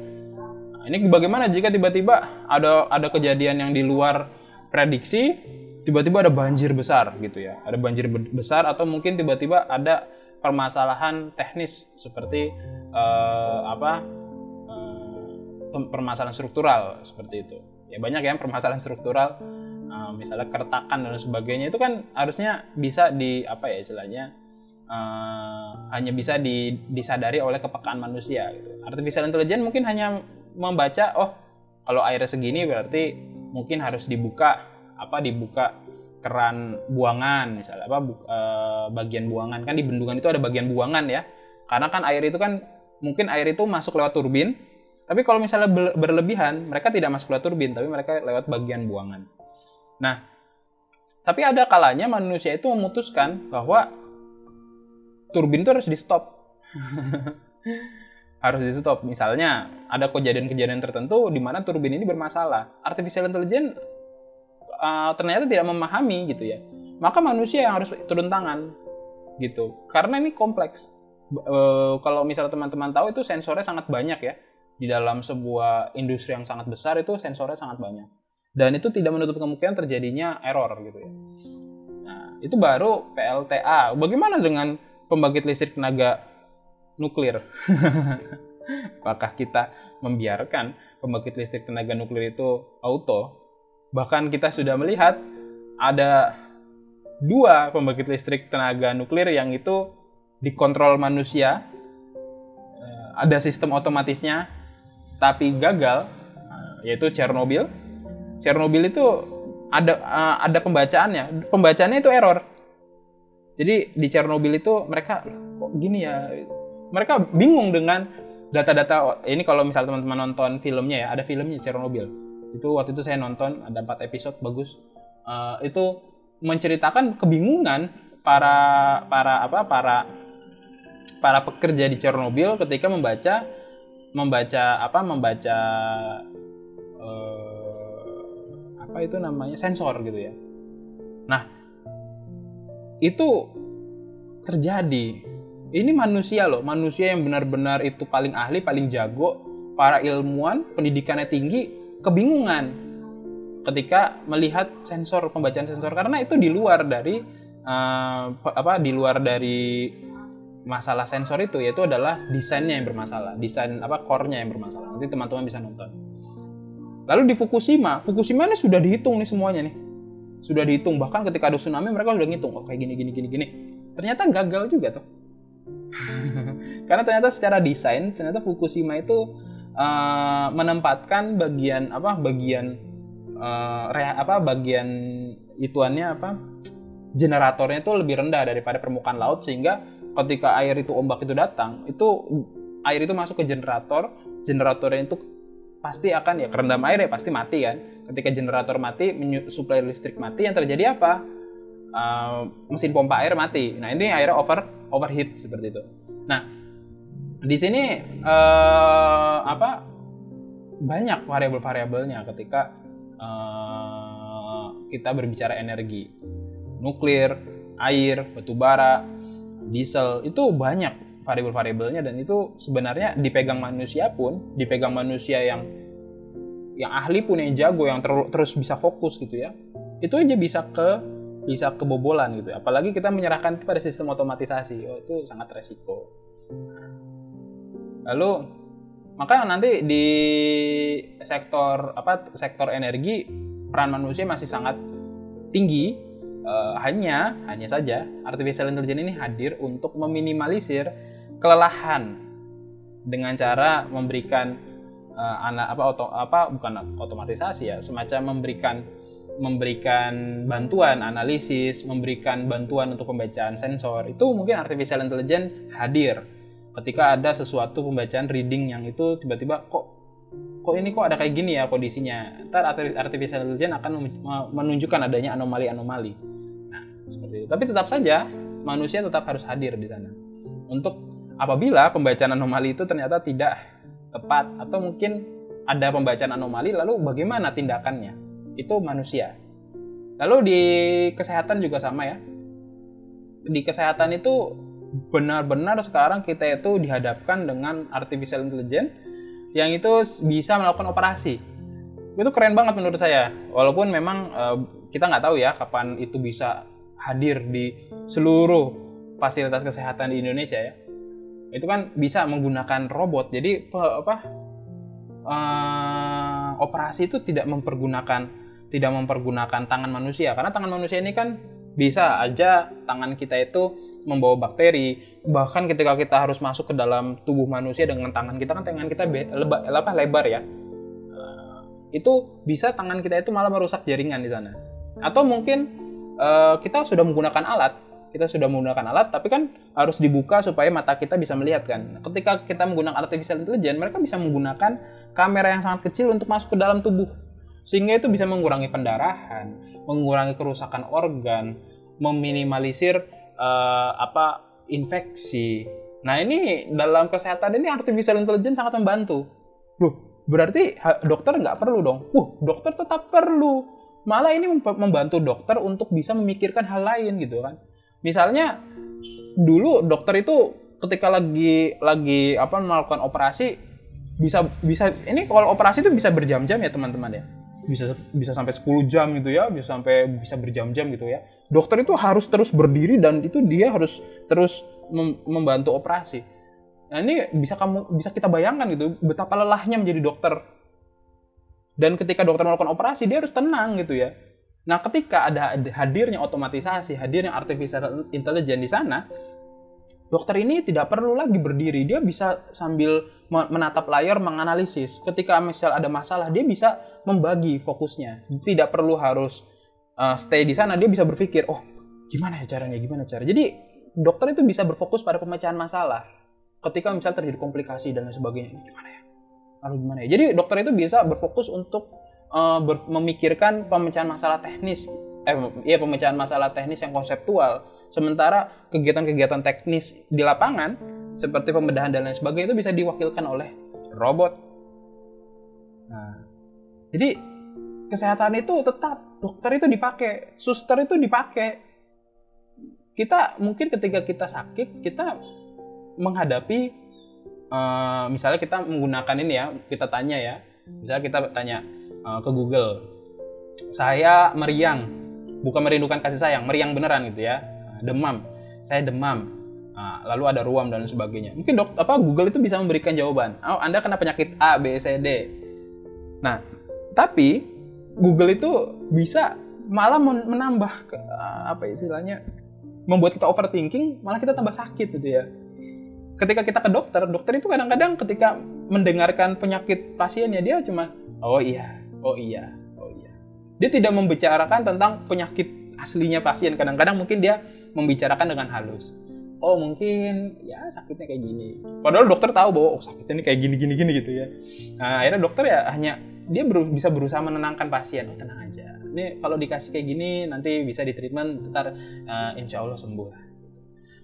Nah, ini bagaimana jika tiba-tiba ada kejadian yang di luar prediksi, tiba-tiba ada banjir besar gitu ya. Ada banjir besar, atau mungkin tiba-tiba ada permasalahan teknis seperti permasalahan struktural seperti itu. Ya banyak ya permasalahan struktural, misalnya keretakan dan sebagainya, itu kan harusnya bisa hanya bisa disadari oleh kepekaan manusia gitu. Artificial intelligence mungkin hanya membaca, oh kalau airnya segini berarti mungkin harus dibuka keran buangan misalnya, bagian buangan, kan di bendungan itu ada bagian buangan ya, karena kan air itu kan mungkin air itu masuk lewat turbin. Tapi kalau misalnya berlebihan, mereka tidak masuk lewat turbin, tapi mereka lewat bagian buangan. Nah, tapi ada kalanya manusia itu memutuskan bahwa turbin itu harus di-stop. Harus di-stop. Misalnya, ada kejadian-kejadian tertentu di mana turbin ini bermasalah. Artificial intelligence ternyata tidak memahami gitu ya. Maka manusia yang harus turun tangan gitu. Karena ini kompleks. Kalau misalnya teman-teman tahu, itu sensornya sangat banyak ya. Di dalam sebuah industri yang sangat besar itu sensornya sangat banyak. Dan itu tidak menutup kemungkinan terjadinya error gitu ya. Nah, itu baru PLTA. Bagaimana dengan pembangkit listrik tenaga nuklir? Apakah kita membiarkan pembangkit listrik tenaga nuklir itu auto? Bahkan kita sudah melihat ada 2 pembangkit listrik tenaga nuklir yang itu dikontrol manusia. Ada sistem otomatisnya, tapi gagal, yaitu Chernobyl. Chernobyl itu ada pembacaannya. Pembacaannya itu error. Jadi di Chernobyl itu mereka kok gini ya? Mereka bingung dengan data-data. Ini kalau misalnya teman-teman nonton filmnya ya, ada filmnya Chernobyl. Itu waktu itu saya nonton, ada 4 episode, bagus. Itu menceritakan kebingungan para pekerja di Chernobyl ketika membaca sensor gitu ya. Nah, itu terjadi. Ini manusia loh, manusia yang benar-benar itu paling ahli, paling jago, para ilmuwan, pendidikannya tinggi, kebingungan ketika melihat pembacaan sensor, karena itu di luar dari masalah sensor itu, yaitu adalah desainnya yang bermasalah, desain core-nya yang bermasalah. Nanti teman-teman bisa nonton. Lalu di Fukushima ini sudah dihitung nih semuanya nih. Sudah dihitung, bahkan ketika ada tsunami mereka sudah ngitung, oh kayak gini. Ternyata gagal juga tuh. Karena ternyata secara desain, ternyata Fukushima itu menempatkan bagian generatornya itu lebih rendah daripada permukaan laut, sehingga ketika air itu ombak itu datang, itu air itu masuk ke generatornya itu pasti akan kerendam air ya, pasti mati kan. Ketika generator mati, suplai listrik mati, yang terjadi apa? Mesin pompa air mati. Nah, ini airnya overheat seperti itu. Nah, di sini banyak variabel-variabelnya ketika kita berbicara energi. Nuklir, air, batu bara, diesel, itu banyak variabel-variabelnya, dan itu sebenarnya dipegang manusia yang ahli pun, yang jago, yang terus bisa fokus gitu ya, itu aja bisa kebobolan gitu. Apalagi kita menyerahkan pada sistem otomatisasi, itu sangat resiko. Lalu maka nanti di sektor energi peran manusia masih sangat tinggi. Hanya saja artificial intelligence ini hadir untuk meminimalisir kelelahan dengan cara memberikan bukan otomatisasi ya, semacam memberikan bantuan analisis, memberikan bantuan untuk pembacaan sensor. Itu mungkin artificial intelligence hadir ketika ada sesuatu pembacaan reading yang itu tiba-tiba kok ada kayak gini ya kondisinya. Ntar artificial intelligence akan menunjukkan adanya anomali-anomali. Nah, seperti itu. Tapi tetap saja manusia tetap harus hadir di sana. Untuk apabila pembacaan anomali itu ternyata tidak tepat atau mungkin ada pembacaan anomali, lalu bagaimana tindakannya? Itu manusia. Lalu di kesehatan juga sama ya. Di kesehatan itu benar-benar sekarang kita itu dihadapkan dengan artificial intelligence yang itu bisa melakukan operasi. Itu keren banget menurut saya. Walaupun memang kita nggak tahu ya kapan itu bisa hadir di seluruh fasilitas kesehatan di Indonesia ya. Itu kan bisa menggunakan robot. Jadi operasi itu tidak mempergunakan tangan manusia, karena tangan manusia ini kan bisa aja tangan kita itu membawa bakteri. Bahkan ketika kita harus masuk ke dalam tubuh manusia dengan tangan kita, kan tangan kita lebar ya, itu bisa tangan kita itu malah merusak jaringan di sana. Atau mungkin kita sudah menggunakan alat, tapi kan harus dibuka supaya mata kita bisa melihat kan. Ketika kita menggunakan artificial intelligence, mereka bisa menggunakan kamera yang sangat kecil untuk masuk ke dalam tubuh, sehingga itu bisa mengurangi pendarahan, mengurangi kerusakan organ, meminimalisir infeksi. Nah, ini dalam kesehatan ini artificial intelligence sangat membantu. Loh, berarti dokter nggak perlu dong? Dokter tetap perlu. Malah ini membantu dokter untuk bisa memikirkan hal lain gitu kan. Misalnya dulu dokter itu ketika lagi melakukan operasi bisa ini kalau operasi itu bisa berjam-jam ya teman-teman ya. Bisa sampai 10 jam gitu ya, bisa berjam-jam gitu ya. Dokter itu harus terus berdiri dan itu dia harus terus membantu operasi. Nah, ini bisa kita bayangkan gitu betapa lelahnya menjadi dokter. Dan ketika dokter melakukan operasi, dia harus tenang gitu ya. Nah, ketika ada hadirnya otomatisasi, hadirnya artificial intelligence di sana, dokter ini tidak perlu lagi berdiri. Dia bisa sambil menatap layar menganalisis. Ketika misal ada masalah, dia bisa membagi fokusnya. Tidak perlu harus stay di sana. Dia bisa berpikir, gimana caranya. Jadi dokter itu bisa berfokus pada pemecahan masalah. Ketika misal terjadi komplikasi dan lain sebagainya, gimana ya? Jadi dokter itu bisa berfokus untuk memikirkan pemecahan masalah teknis. Pemecahan masalah teknis yang konseptual. Sementara kegiatan-kegiatan teknis di lapangan seperti pembedahan dan lain sebagainya itu bisa diwakilkan oleh robot. Nah, jadi kesehatan itu tetap dokter itu dipakai, suster itu dipakai. Kita mungkin ketika kita sakit, kita menghadapi misalnya kita menggunakan ini ya, kita tanya ya. Misalnya kita tanya ke Google, saya meriang, bukan merindukan kasih sayang, meriang beneran gitu ya. Demam, saya demam. Nah, lalu ada ruam dan sebagainya. Mungkin Google itu bisa memberikan jawaban. Anda kena penyakit A, B, C, D. Nah, tapi Google itu bisa malah menambah membuat kita overthinking, malah kita tambah sakit gitu ya. Ketika kita ke dokter itu kadang-kadang ketika mendengarkan penyakit pasiennya, dia cuma oh iya. Dia tidak membicarakan tentang penyakit aslinya pasien. Kadang-kadang mungkin dia membicarakan dengan halus. Mungkin ya sakitnya kayak gini. Padahal dokter tahu bahwa sakitnya ini kayak gini gitu ya. Nah, akhirnya dokter ya hanya dia bisa berusaha menenangkan pasien. Tenang aja. Ini kalau dikasih kayak gini nanti bisa ditreatment, ntar insya Allah sembuh.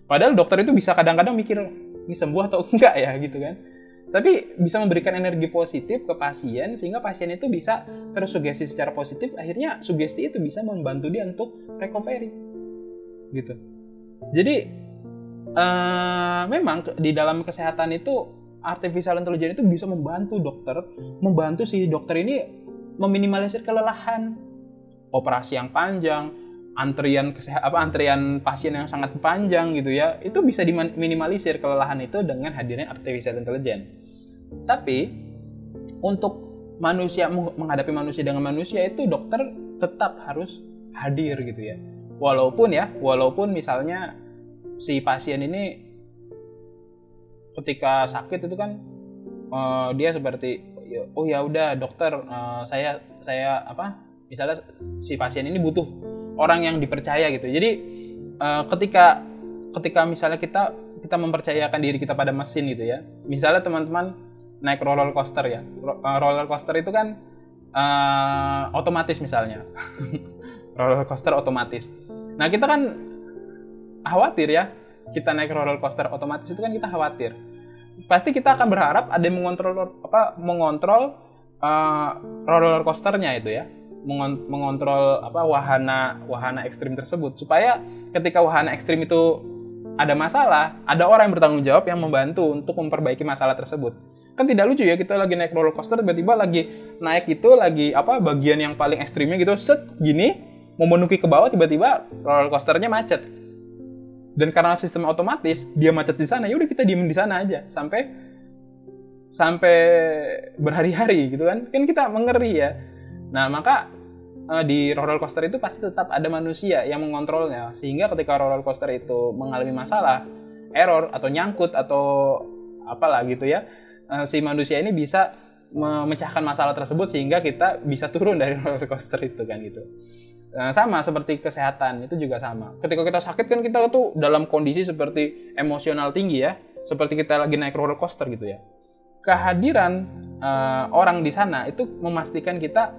Padahal dokter itu bisa kadang-kadang mikir ini sembuh atau enggak ya gitu kan. Tapi bisa memberikan energi positif ke pasien sehingga pasien itu bisa tersugesti secara positif. Akhirnya sugesti itu bisa membantu dia untuk recovery gitu. Jadi memang di dalam kesehatan itu artificial intelligence itu bisa membantu si dokter ini meminimalisir kelelahan, operasi yang panjang, antrian pasien yang sangat panjang gitu ya. Itu bisa diminimalisir kelelahan itu dengan hadirnya artificial intelligence. Tapi untuk manusia menghadapi manusia dengan manusia itu dokter tetap harus hadir gitu ya. Walaupun misalnya si pasien ini ketika sakit itu kan dia seperti oh ya udah dokter, saya apa, misalnya si pasien ini butuh orang yang dipercaya gitu. Jadi ketika misalnya kita mempercayakan diri kita pada mesin gitu ya. Misalnya teman-teman naik roller coaster ya. Roller coaster itu kan otomatis misalnya. Roller coaster otomatis. Nah, kita kan khawatir ya. Kita naik roller coaster otomatis itu kan kita khawatir. Pasti kita akan berharap ada yang mengontrol roller coasternya itu ya. Mengontrol wahana ekstrim tersebut, supaya ketika wahana ekstrim itu ada masalah, ada orang yang bertanggung jawab yang membantu untuk memperbaiki masalah tersebut. Kan tidak lucu ya, kita lagi naik roller coaster tiba-tiba lagi naik itu lagi bagian yang paling ekstrimnya gitu, set gini mau menuju ke bawah, tiba-tiba roller coasternya macet. Dan karena sistem otomatis dia macet di sana, ya udah kita diem di sana aja sampai berhari-hari gitu kan kita mengeri ya. Nah, maka di roller coaster itu pasti tetap ada manusia yang mengontrolnya, sehingga ketika roller coaster itu mengalami masalah, error atau nyangkut atau apalah gitu ya, si manusia ini bisa memecahkan masalah tersebut sehingga kita bisa turun dari roller coaster itu kan gitu. Sama seperti kesehatan itu juga sama. Ketika kita sakit kan kita tuh dalam kondisi seperti emosional tinggi ya, seperti kita lagi naik roller coaster gitu ya. Kehadiran orang di sana itu memastikan kita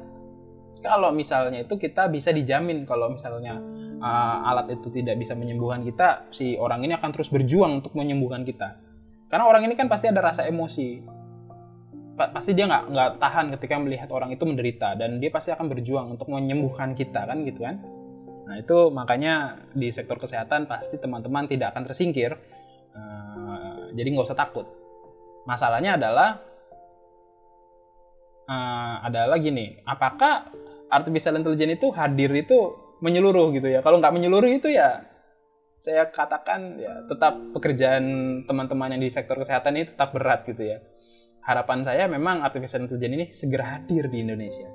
kalau misalnya itu kita bisa dijamin kalau misalnya alat itu tidak bisa menyembuhkan kita, si orang ini akan terus berjuang untuk menyembuhkan kita. Karena orang ini kan pasti ada rasa emosi. Pasti dia nggak tahan ketika melihat orang itu menderita, dan dia pasti akan berjuang untuk menyembuhkan kita kan gitu kan. Nah, itu makanya di sektor kesehatan pasti teman-teman tidak akan tersingkir. Jadi nggak usah takut. Masalahnya adalah gini, apakah artificial intelligence itu hadir itu menyeluruh gitu ya? Kalau nggak menyeluruh itu ya saya katakan ya tetap pekerjaan teman-teman yang di sektor kesehatan ini tetap berat gitu ya. Harapan saya memang artificial intelligence ini segera hadir di Indonesia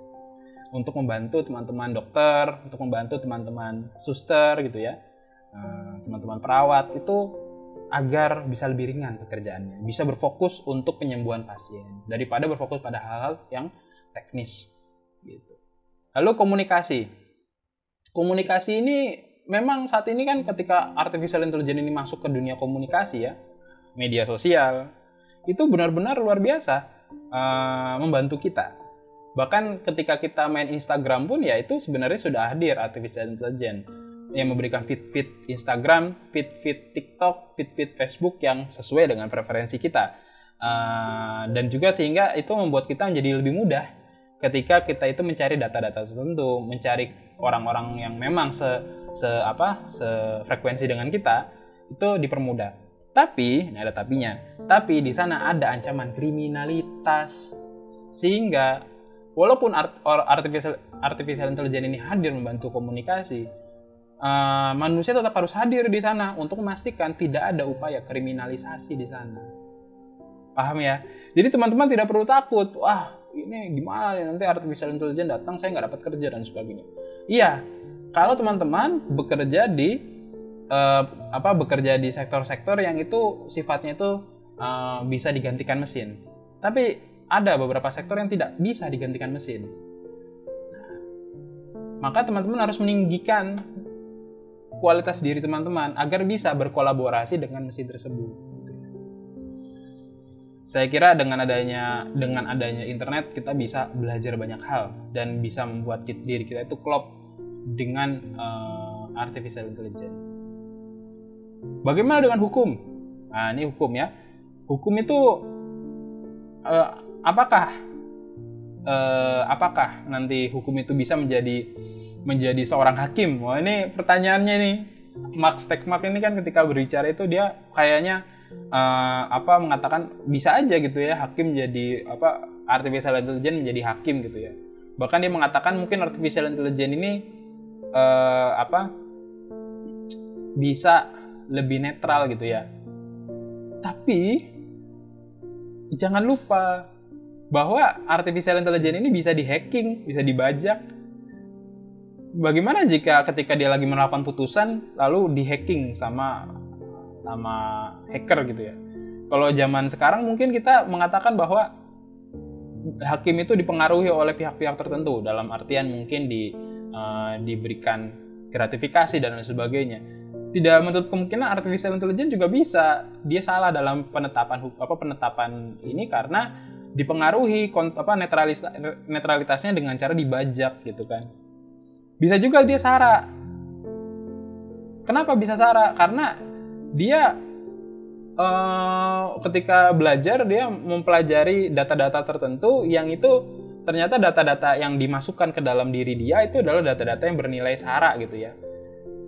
untuk membantu teman-teman dokter, untuk membantu teman-teman suster gitu ya, teman-teman perawat itu agar bisa lebih ringan pekerjaannya, bisa berfokus untuk penyembuhan pasien daripada berfokus pada hal-hal yang teknis gitu. Lalu komunikasi ini memang saat ini kan ketika artificial intelligence ini masuk ke dunia komunikasi ya, media sosial itu benar-benar luar biasa membantu kita. Bahkan ketika kita main Instagram pun ya itu sebenarnya sudah hadir artificial intelligence yang memberikan feed Instagram, feed TikTok, feed Facebook yang sesuai dengan preferensi kita. Dan juga sehingga itu membuat kita menjadi lebih mudah ketika kita itu mencari data-data tertentu, mencari orang-orang yang memang sefrekuensi dengan kita, itu dipermudah. Tapi, ini ada tapinya. Tapi di sana ada ancaman kriminalitas. Sehingga walaupun artificial intelligence ini hadir membantu komunikasi, manusia tetap harus hadir di sana untuk memastikan tidak ada upaya kriminalisasi di sana. Paham ya? Jadi teman-teman tidak perlu takut. Wah, ini gimana ya, nanti artificial intelligence datang saya nggak dapat kerja dan sebagainya. Iya, kalau teman-teman bekerja di sektor-sektor yang itu sifatnya itu bisa digantikan mesin. Tapi ada beberapa sektor yang tidak bisa digantikan mesin. Maka teman-teman harus meninggikan kualitas diri teman-teman agar bisa berkolaborasi dengan mesin tersebut. Saya kira dengan adanya internet kita bisa belajar banyak hal dan bisa membuat diri kita itu klop dengan artificial intelligence. Bagaimana dengan hukum? Nah, ini hukum ya. Hukum itu apakah nanti hukum itu bisa menjadi seorang hakim? Wah, ini pertanyaannya nih. Max Tegmark ini kan ketika berbicara itu dia kayaknya mengatakan bisa aja gitu ya hakim jadi artificial intelligence menjadi hakim gitu ya. Bahkan dia mengatakan mungkin artificial intelligence ini bisa lebih netral gitu ya. Tapi jangan lupa bahwa artificial intelligence ini bisa di-hacking, bisa dibajak. Bagaimana jika ketika dia lagi menerapkan putusan lalu di-hacking sama hacker gitu ya. Kalau zaman sekarang mungkin kita mengatakan bahwa hakim itu dipengaruhi oleh pihak-pihak tertentu, dalam artian mungkin diberikan gratifikasi dan lain sebagainya. Tidak menutup kemungkinan artificial intelligence juga bisa dia salah dalam penetapan ini karena dipengaruhi netralitasnya dengan cara dibajak gitu kan. Bisa juga dia sara. Kenapa bisa sara? Karena dia ketika belajar dia mempelajari data-data tertentu yang itu ternyata data-data yang dimasukkan ke dalam diri dia itu adalah data-data yang bernilai sara gitu ya.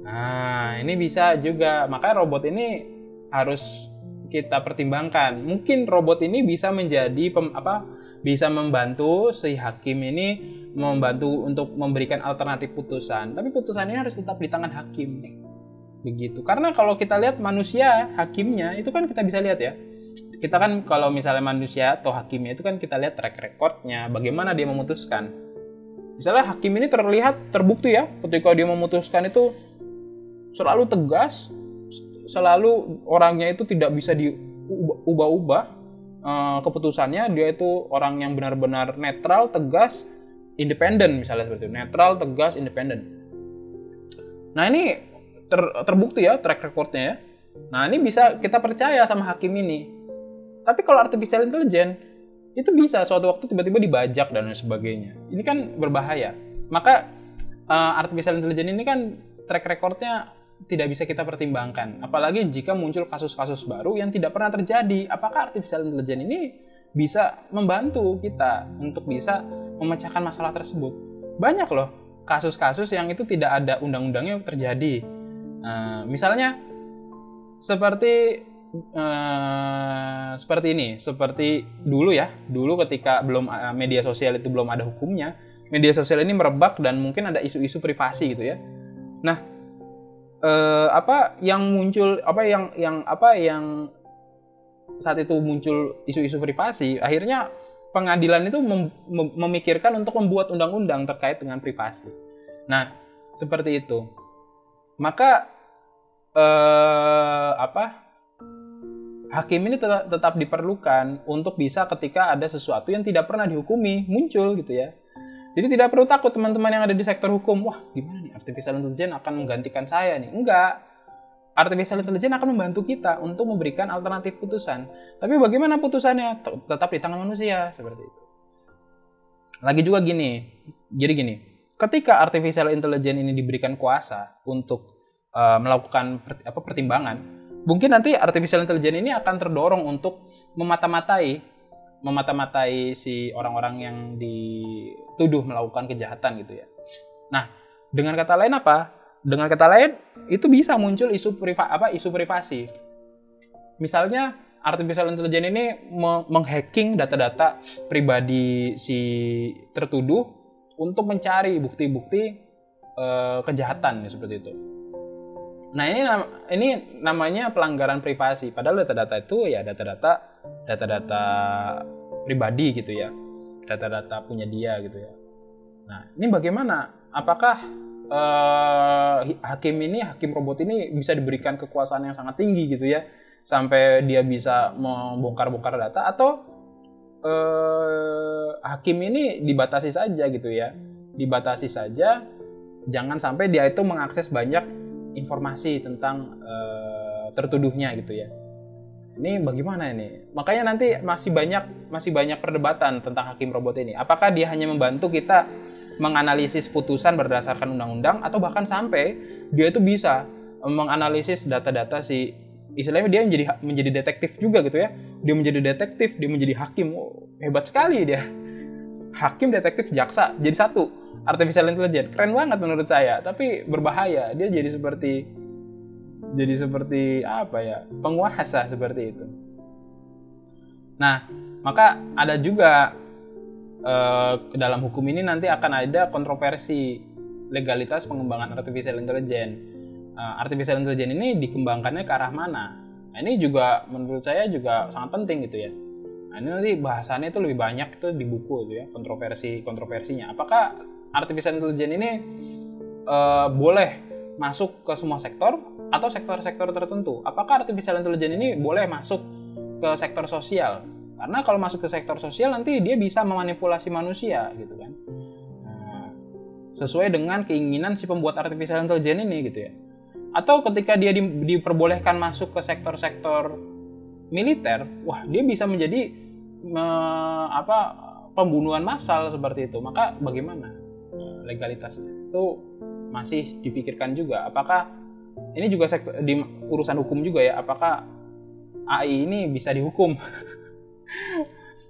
Nah, ini bisa juga. Makanya robot ini harus kita pertimbangkan. Mungkin robot ini bisa menjadi bisa membantu si hakim ini membantu untuk memberikan alternatif putusan. Tapi putusan ini harus tetap di tangan hakim. Begitu. Karena kalau kita lihat manusia, hakimnya itu kan kita bisa lihat ya. Kita kan kalau misalnya manusia atau hakimnya itu kan kita lihat track recordnya, bagaimana dia memutuskan. Misalnya hakim ini terlihat terbukti ya, ketika dia memutuskan itu selalu tegas, selalu orangnya itu tidak bisa diubah-ubah keputusannya. Dia itu orang yang benar-benar netral, tegas, independen misalnya seperti itu. Netral, tegas, independen. Nah ini terbukti ya track recordnya ya. Nah ini bisa kita percaya sama hakim ini. Tapi kalau artificial intelligence itu bisa suatu waktu tiba-tiba dibajak dan lain sebagainya. Ini kan berbahaya. Maka artificial intelligence ini kan track recordnya tidak bisa kita pertimbangkan. Apalagi jika muncul kasus-kasus baru yang tidak pernah terjadi. Apakah artificial intelligence ini bisa membantu kita untuk bisa memecahkan masalah tersebut? Banyak loh kasus-kasus yang itu tidak ada undang-undangnya terjadi. Misalnya seperti ini, seperti dulu ketika belum media sosial itu belum ada hukumnya, media sosial ini merebak dan mungkin ada isu-isu privasi gitu ya. Nah, yang saat itu muncul isu-isu privasi, akhirnya pengadilan itu memikirkan untuk membuat undang-undang terkait dengan privasi. Nah, seperti itu. Maka hakim ini tetap diperlukan untuk bisa ketika ada sesuatu yang tidak pernah dihukumi muncul gitu ya. Jadi tidak perlu takut teman-teman yang ada di sektor hukum, wah gimana nih artificial intelligence akan menggantikan saya nih. Enggak. Artificial intelligence akan membantu kita untuk memberikan alternatif putusan. Tapi bagaimana putusannya? Tetap di tangan manusia, seperti itu. Lagi juga gini, ketika artificial intelligence ini diberikan kuasa untuk melakukan pertimbangan, mungkin nanti artificial intelligence ini akan terdorong untuk memata-matai si orang-orang yang dituduh melakukan kejahatan gitu ya. Nah, dengan kata lain apa? Dengan kata lain itu bisa muncul isu privasi. Misalnya artificial intelligence ini menghacking data-data pribadi si tertuduh untuk mencari bukti-bukti kejahatan seperti itu. Nah, ini namanya pelanggaran privasi. Padahal data-data itu ya data-data pribadi gitu ya. Data-data punya dia gitu ya. Nah, ini bagaimana? Apakah hakim robot ini bisa diberikan kekuasaan yang sangat tinggi gitu ya, sampai dia bisa membongkar-bongkar data, atau hakim ini dibatasi saja gitu ya. Dibatasi saja, jangan sampai dia itu mengakses banyak informasi tentang tertuduhnya gitu ya. Ini bagaimana ini? Makanya nanti masih banyak perdebatan tentang hakim robot ini. Apakah dia hanya membantu kita menganalisis putusan berdasarkan undang-undang, atau bahkan sampai dia itu bisa menganalisis data-data istilahnya dia menjadi detektif juga gitu ya. Dia menjadi detektif, dia menjadi hakim. Oh, hebat sekali dia. Hakim, detektif, jaksa jadi satu. Artificial intelligence keren banget menurut saya, tapi berbahaya. Dia jadi seperti penguasa seperti itu. Nah, maka ada juga dalam hukum ini nanti akan ada kontroversi legalitas pengembangan artificial intelligence. Artificial intelligence ini dikembangkannya ke arah mana? Nah, ini juga menurut saya juga sangat penting gitu ya. Nah, ini nanti bahasannya itu lebih banyak itu di buku itu ya, kontroversinya. Apakah artificial intelligence ini boleh masuk ke semua sektor atau sektor-sektor tertentu? Apakah artificial intelligence ini boleh masuk ke sektor sosial? Karena kalau masuk ke sektor sosial nanti dia bisa memanipulasi manusia gitu kan. Nah, sesuai dengan keinginan si pembuat artificial intelligence ini gitu ya. Atau ketika dia diperbolehkan masuk ke sektor-sektor militer, wah dia bisa menjadi pembunuhan massal seperti itu. Maka bagaimana legalitasnya? Itu masih dipikirkan juga. Apakah ini juga di urusan hukum juga ya? Apakah AI ini bisa dihukum?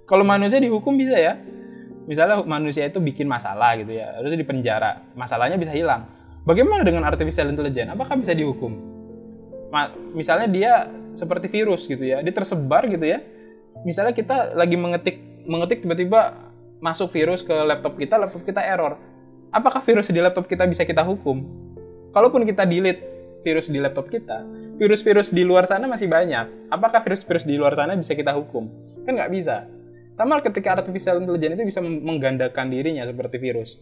Kalau manusia dihukum bisa ya. Misalnya manusia itu bikin masalah gitu ya, terus di penjara, masalahnya bisa hilang. Bagaimana dengan artificial intelligence? Apakah bisa dihukum? Misalnya dia seperti virus gitu ya, dia tersebar gitu ya. Misalnya kita lagi mengetik tiba-tiba masuk virus ke laptop kita error. Apakah virus di laptop kita bisa kita hukum? Kalaupun kita delete virus di laptop kita, virus-virus di luar sana masih banyak. Apakah virus-virus di luar sana bisa kita hukum? Kan nggak bisa. Sama ketika artificial intelligence itu bisa menggandakan dirinya seperti virus.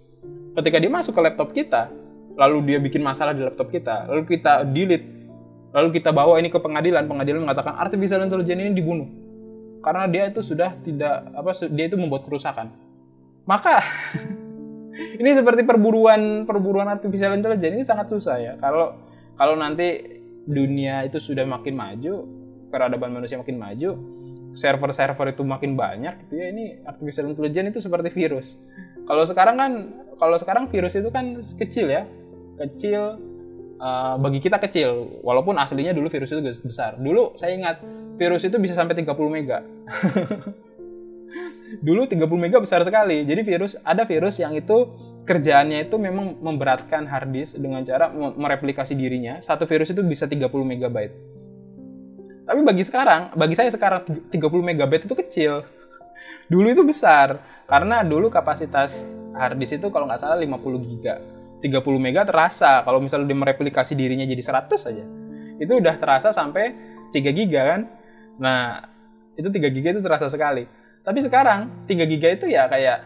Ketika dia masuk ke laptop kita, lalu dia bikin masalah di laptop kita, lalu kita delete, lalu kita bawa ini ke pengadilan mengatakan artificial intelligence ini dibunuh. Karena dia itu sudah dia itu membuat kerusakan. Maka ini seperti perburuan artificial intelligence ini sangat susah ya. Kalau nanti dunia itu sudah makin maju, peradaban manusia makin maju, server-server itu makin banyak gitu ya, ini artificial intelligence itu seperti virus. Kalau sekarang virus itu kan kecil ya. Bagi kita kecil, walaupun aslinya dulu virus itu besar. Dulu saya ingat virus itu bisa sampai 30 mega. Dulu 30 mega besar sekali. Jadi ada virus yang itu kerjaannya itu memang memberatkan hard disk dengan cara mereplikasi dirinya. Satu virus itu bisa 30 megabyte. Tapi bagi saya sekarang 30 megabyte itu kecil. Dulu itu besar. Karena dulu kapasitas hard disk itu kalau nggak salah 50 giga. 30 mega terasa. Kalau misalnya dia mereplikasi dirinya jadi 100 aja. Itu udah terasa sampai 3 giga kan. Nah, itu 3 giga itu terasa sekali. Tapi sekarang 3 giga itu ya kayak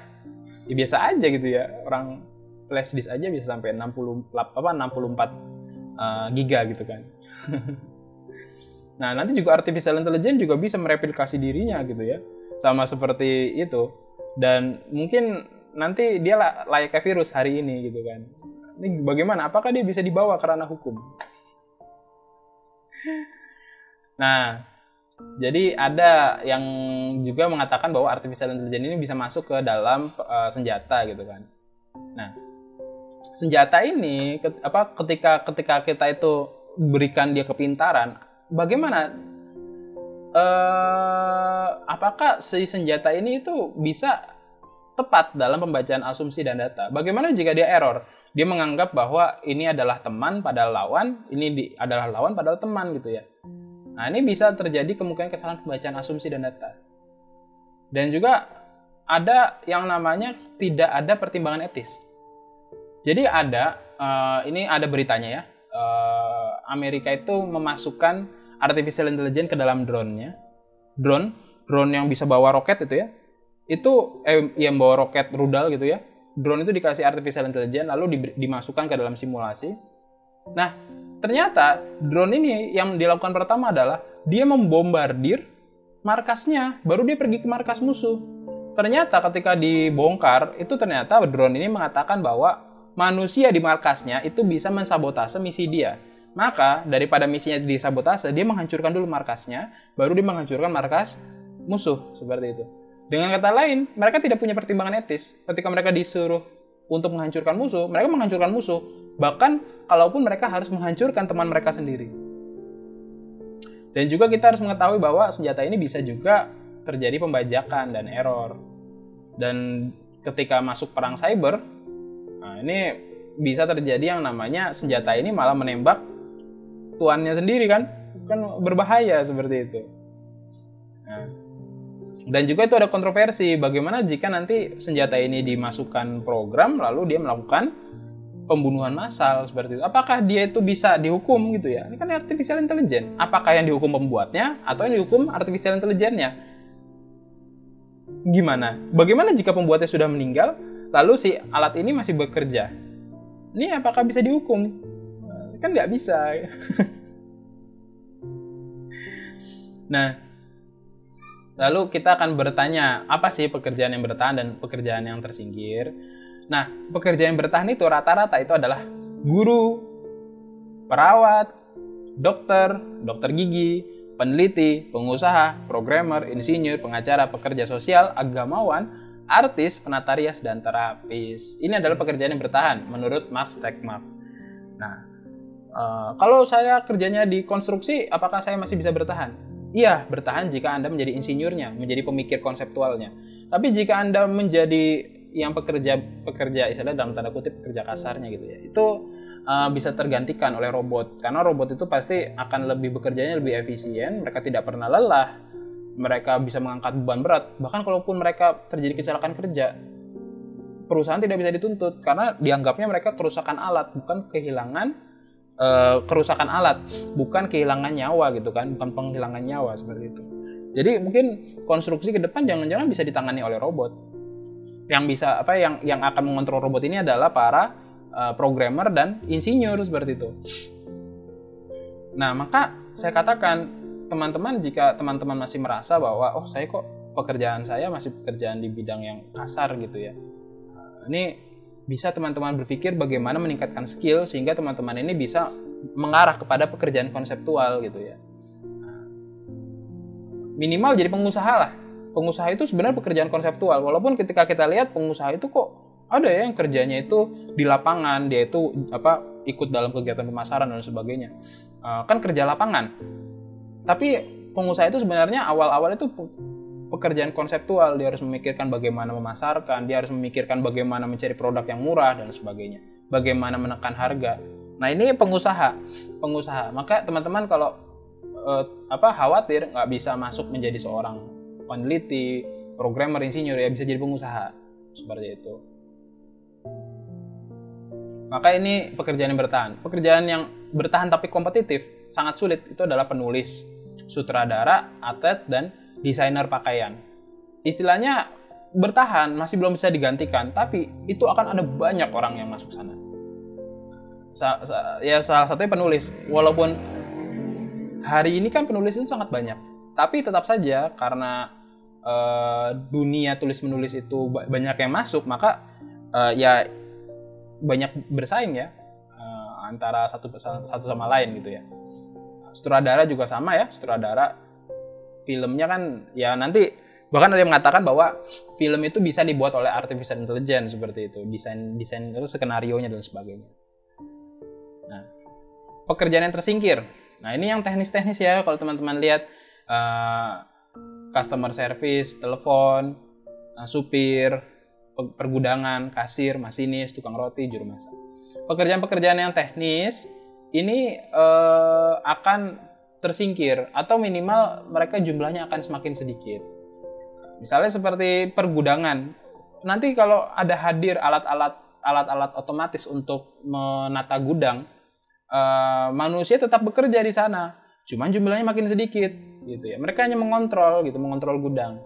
ya biasa aja gitu ya. Orang flash disk aja bisa sampai 64 giga gitu kan. Nah, nanti juga artificial intelligence juga bisa mereplikasi dirinya gitu ya. Sama seperti itu. Dan mungkin nanti dia layaknya virus hari ini gitu kan. Ini bagaimana? Apakah dia bisa dibawa ke ranah hukum? Nah, jadi ada yang juga mengatakan bahwa artificial intelligence ini bisa masuk ke dalam senjata gitu kan. Nah, senjata ini ketika kita itu berikan dia kepintaran, bagaimana? Apakah si senjata ini itu bisa tepat dalam pembacaan asumsi dan data? Bagaimana jika dia error? Dia menganggap bahwa ini adalah teman padahal lawan, adalah lawan padahal teman gitu ya. Nah, ini bisa terjadi kemungkinan kesalahan pembacaan asumsi dan data. Dan juga ada yang namanya tidak ada pertimbangan etis. Jadi ini ada beritanya ya. Amerika itu memasukkan artificial intelligence ke dalam drone-nya. Drone yang bisa bawa roket itu ya. Itu yang bawa roket rudal gitu ya. Drone itu dikasih artificial intelligence lalu dimasukkan ke dalam simulasi. Nah, ternyata drone ini yang dilakukan pertama adalah dia membombardir markasnya, baru dia pergi ke markas musuh. Ternyata ketika dibongkar, itu ternyata drone ini mengatakan bahwa manusia di markasnya itu bisa mensabotase misi dia. Maka daripada misinya disabotase, dia menghancurkan dulu markasnya, baru dia menghancurkan markas musuh, seperti itu. Dengan kata lain, mereka tidak punya pertimbangan etis. Ketika mereka disuruh untuk menghancurkan musuh, mereka menghancurkan musuh. Bahkan, kalaupun mereka harus menghancurkan teman mereka sendiri. Dan juga kita harus mengetahui bahwa senjata ini bisa juga terjadi pembajakan dan error. Dan ketika masuk perang cyber, nah ini bisa terjadi yang namanya senjata ini malah menembak tuannya sendiri kan berbahaya seperti itu. Nah, dan juga itu ada kontroversi bagaimana jika nanti senjata ini dimasukkan program lalu dia melakukan pembunuhan massal seperti itu. Apakah dia itu bisa dihukum gitu ya? Ini kan artificial intelligence. Apakah yang dihukum pembuatnya atau yang dihukum artificial intelligence-nya? Gimana? Bagaimana jika pembuatnya sudah meninggal lalu si alat ini masih bekerja? Ini apakah bisa dihukum? Kan nggak bisa. Nah, Lalu kita akan bertanya, apa sih pekerjaan yang bertahan dan pekerjaan yang tersingkir? Nah, pekerjaan yang bertahan itu rata-rata itu adalah guru, perawat, dokter, dokter gigi, peneliti, pengusaha, programmer, insinyur, pengacara, pekerja sosial, agamawan, artis, penata rias, dan terapis. Ini adalah pekerjaan yang bertahan menurut Max Tegmark. Nah, kalau saya kerjanya di konstruksi, apakah saya masih bisa bertahan? Iya, bertahan jika Anda menjadi insinyurnya, menjadi pemikir konseptualnya. Tapi jika Anda menjadi yang pekerja istilah dalam tanda kutip pekerja kasarnya gitu ya, itu bisa tergantikan oleh robot. Karena robot itu pasti akan bekerjanya lebih efisien, mereka tidak pernah lelah, mereka bisa mengangkat beban berat. Bahkan kalaupun mereka terjadi kecelakaan kerja, perusahaan tidak bisa dituntut karena dianggapnya mereka kerusakan alat, bukan kerusakan alat, bukan kehilangan nyawa gitu kan, bukan penghilangan nyawa seperti itu. Jadi mungkin konstruksi ke depan jangan-jangan bisa ditangani oleh robot. Yang bisa yang akan mengontrol robot ini adalah para programmer dan insinyur seperti itu. Nah, maka saya katakan teman-teman, jika teman-teman masih merasa bahwa saya kok pekerjaan saya masih pekerjaan di bidang yang kasar gitu ya. Ini bisa teman-teman berpikir bagaimana meningkatkan skill sehingga teman-teman ini bisa mengarah kepada pekerjaan konseptual gitu ya. Minimal jadi pengusaha lah. Pengusaha itu sebenarnya pekerjaan konseptual. Walaupun ketika kita lihat pengusaha itu kok ada ya yang kerjanya itu di lapangan, dia itu ikut dalam kegiatan pemasaran dan sebagainya. Kan kerja lapangan. Tapi pengusaha itu sebenarnya awal-awal itu pekerjaan konseptual, dia harus memikirkan bagaimana memasarkan, dia harus memikirkan bagaimana mencari produk yang murah dan sebagainya, bagaimana menekan harga. Nah, ini pengusaha. Maka teman-teman kalau khawatir nggak bisa masuk menjadi seorang peneliti, programmer, insinyur, ya bisa jadi pengusaha seperti itu. Maka ini pekerjaan yang bertahan. Pekerjaan yang bertahan tapi kompetitif, sangat sulit, itu adalah penulis, sutradara, atlet, dan desainer pakaian. Istilahnya bertahan, masih belum bisa digantikan, tapi itu akan ada banyak orang yang masuk sana. Salah satunya penulis. Walaupun hari ini kan penulis itu sangat banyak, tapi tetap saja karena dunia tulis-menulis itu banyak yang masuk, maka ya banyak bersaing ya antara satu sama lain gitu ya. Sutradara juga sama ya, sutradara filmnya kan ya nanti bahkan ada yang mengatakan bahwa film itu bisa dibuat oleh artificial intelligence seperti itu, desain terus skenario-nya dan sebagainya. Nah, pekerjaan yang tersingkir. Nah, ini yang teknis-teknis ya, kalau teman-teman lihat customer service, telepon, supir, pergudangan, kasir, masinis, tukang roti, juru masak. Pekerjaan-pekerjaan yang teknis ini akan tersingkir atau minimal mereka jumlahnya akan semakin sedikit. Misalnya seperti pergudangan. Nanti kalau ada hadir alat-alat otomatis untuk menata gudang, manusia tetap bekerja di sana, cuman jumlahnya makin sedikit gitu ya. Mereka hanya mengontrol gudang.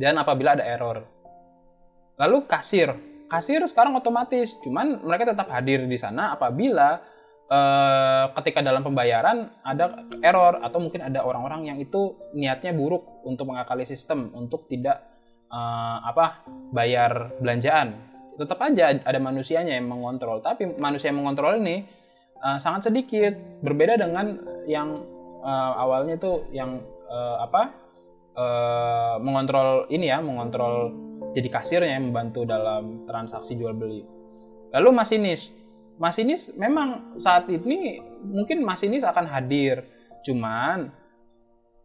Dan apabila ada error. Lalu kasir sekarang otomatis, cuman mereka tetap hadir di sana apabila ketika dalam pembayaran ada error atau mungkin ada orang-orang yang itu niatnya buruk untuk mengakali sistem untuk tidak bayar belanjaan. Tetap aja ada manusianya yang mengontrol, tapi manusia yang mengontrol ini sangat sedikit, berbeda dengan yang awalnya itu yang mengontrol jadi kasirnya yang membantu dalam transaksi jual beli. Lalu masinis memang saat ini mungkin masinis akan hadir, cuman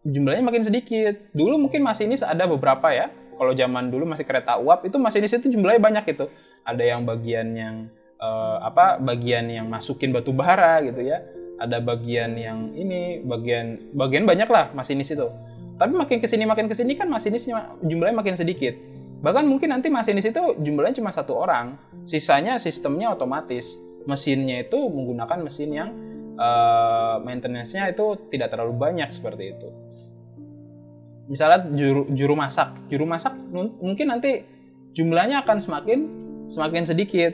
jumlahnya makin sedikit. Dulu mungkin masinis ada beberapa ya. Kalau zaman dulu masih kereta uap itu masinis itu jumlahnya banyak gitu. Ada yang bagian yang masukin batu bara gitu ya. Ada bagian yang ini, bagian banyak lah masinis itu. Tapi makin kesini kan masinisnya jumlahnya makin sedikit. Bahkan mungkin nanti masinis itu jumlahnya cuma 1 orang. Sisanya sistemnya otomatis. Mesinnya itu menggunakan mesin yang maintenance-nya itu tidak terlalu banyak seperti itu. Misalnya juru masak mungkin nanti jumlahnya akan semakin sedikit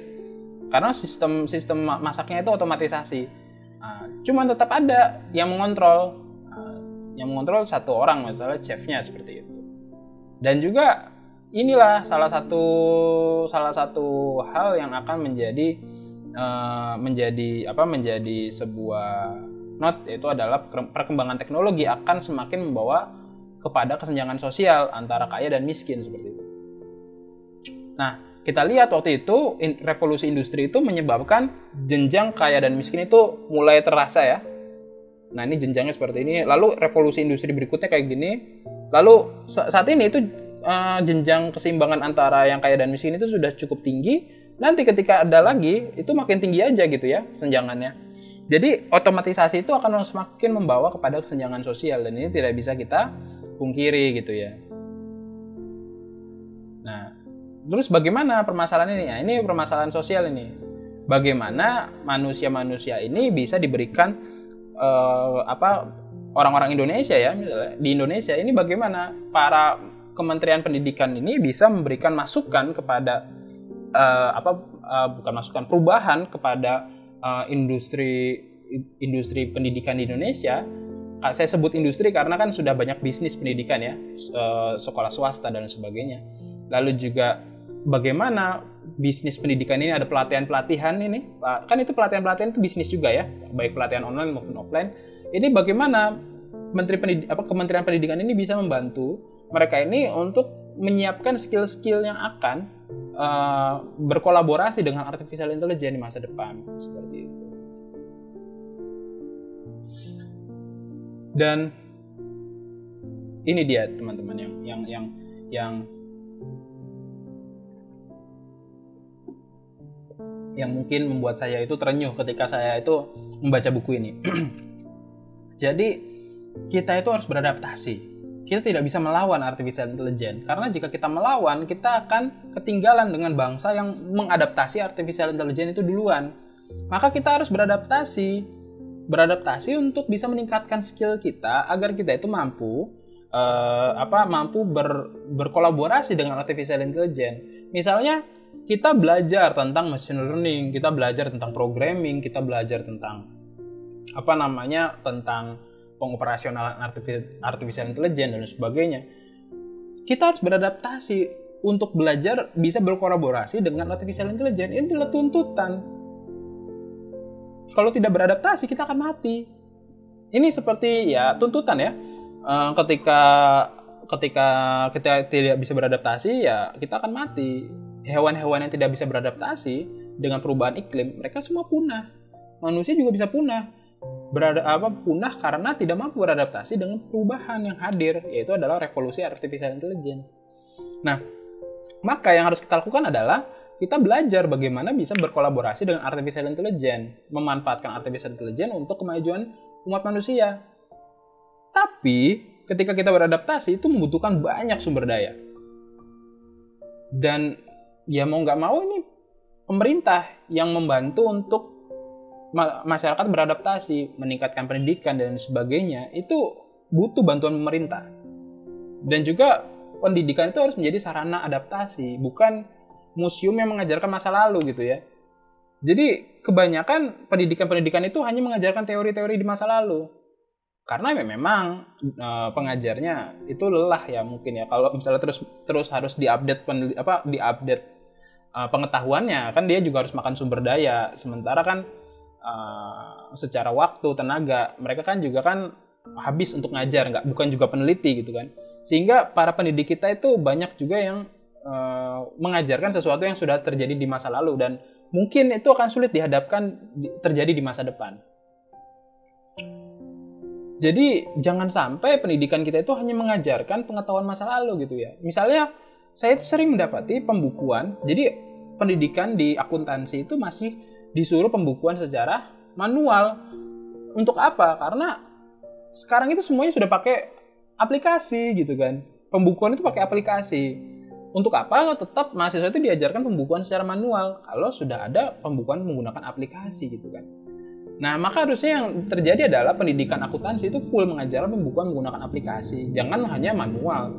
karena sistem masaknya itu otomatisasi. Cuman tetap ada yang mengontrol. Yang mengontrol satu orang, misalnya chefnya seperti itu. Dan juga inilah salah satu hal yang akan menjadi sebuah note, yaitu adalah perkembangan teknologi akan semakin membawa kepada kesenjangan sosial antara kaya dan miskin seperti itu. Nah, kita lihat waktu itu revolusi industri itu menyebabkan jenjang kaya dan miskin itu mulai terasa ya. Nah, ini jenjangnya seperti ini. Lalu revolusi industri berikutnya kayak gini. Lalu saat ini itu jenjang keseimbangan antara yang kaya dan miskin itu sudah cukup tinggi. Nanti ketika ada lagi itu makin tinggi aja gitu ya kesenjangannya. Jadi otomatisasi itu akan semakin membawa kepada kesenjangan sosial, dan ini tidak bisa kita pungkiri gitu ya. Nah, terus bagaimana permasalahan ini? Nah, ini permasalahan sosial ini. Bagaimana manusia-manusia ini bisa diberikan orang-orang Indonesia ya, misalnya di Indonesia ini bagaimana para Kementerian Pendidikan ini bisa memberikan masukan kepada bukan masukan, perubahan kepada industri pendidikan di Indonesia. Saya sebut industri karena kan sudah banyak bisnis pendidikan ya, sekolah swasta dan sebagainya. Lalu juga bagaimana bisnis pendidikan ini ada pelatihan-pelatihan ini, kan itu pelatihan-pelatihan itu bisnis juga ya, baik pelatihan online maupun offline. Ini bagaimana Kementerian Pendidikan ini bisa membantu mereka ini untuk menyiapkan skill-skill yang akan berkolaborasi dengan artificial intelligence di masa depan seperti itu. Dan ini dia teman-teman yang mungkin membuat saya itu terenyuh ketika saya itu membaca buku ini. Jadi kita itu harus beradaptasi. Kita tidak bisa melawan artificial intelligence, karena jika kita melawan, kita akan ketinggalan dengan bangsa yang mengadaptasi artificial intelligence itu duluan. Maka kita harus beradaptasi untuk bisa meningkatkan skill kita agar kita itu mampu berkolaborasi dengan artificial intelligence. Misalnya kita belajar tentang machine learning, kita belajar tentang programming, kita belajar tentang tentang pengoperasionalan artificial intelligence dan sebagainya. Kita harus beradaptasi untuk belajar bisa berkolaborasi dengan artificial intelligence. Ini adalah tuntutan. Kalau tidak beradaptasi, kita akan mati. Ini seperti ya tuntutan ya. Ketika kita tidak bisa beradaptasi, ya kita akan mati. Hewan-hewan yang tidak bisa beradaptasi dengan perubahan iklim, mereka semua punah. Manusia juga bisa punah. Punah karena tidak mampu beradaptasi dengan perubahan yang hadir, yaitu adalah revolusi artificial intelligence. Nah, maka yang harus kita lakukan adalah kita belajar bagaimana bisa berkolaborasi dengan artificial intelligence, memanfaatkan artificial intelligence untuk kemajuan umat manusia. Tapi ketika kita beradaptasi itu membutuhkan banyak sumber daya. Dan ya mau nggak mau ini pemerintah yang membantu untuk masyarakat beradaptasi, meningkatkan pendidikan dan sebagainya, itu butuh bantuan pemerintah. Dan juga pendidikan itu harus menjadi sarana adaptasi, bukan museum yang mengajarkan masa lalu gitu ya. Jadi kebanyakan pendidikan itu hanya mengajarkan teori-teori di masa lalu. Karena memang pengajarnya itu lelah ya mungkin ya. Kalau misalnya terus harus diupdate pengetahuannya, kan dia juga harus makan sumber daya. Sementara kan secara waktu, tenaga, mereka kan juga kan habis untuk ngajar, bukan juga peneliti gitu kan. Sehingga para pendidik kita itu banyak juga yang mengajarkan sesuatu yang sudah terjadi di masa lalu dan mungkin itu akan sulit dihadapkan terjadi di masa depan. Jadi jangan sampai pendidikan kita itu hanya mengajarkan pengetahuan masa lalu gitu ya. Misalnya saya itu sering mendapati pembukuan, jadi pendidikan di akuntansi itu masih disuruh pembukuan secara manual. Untuk apa? Karena sekarang itu semuanya sudah pakai aplikasi gitu kan. Pembukuan itu pakai aplikasi. Untuk apa? Tetap mahasiswa itu diajarkan pembukuan secara manual kalau sudah ada pembukuan menggunakan aplikasi gitu kan. Nah, maka harusnya yang terjadi adalah pendidikan akuntansi itu full mengajarkan pembukuan menggunakan aplikasi. Jangan hanya manual.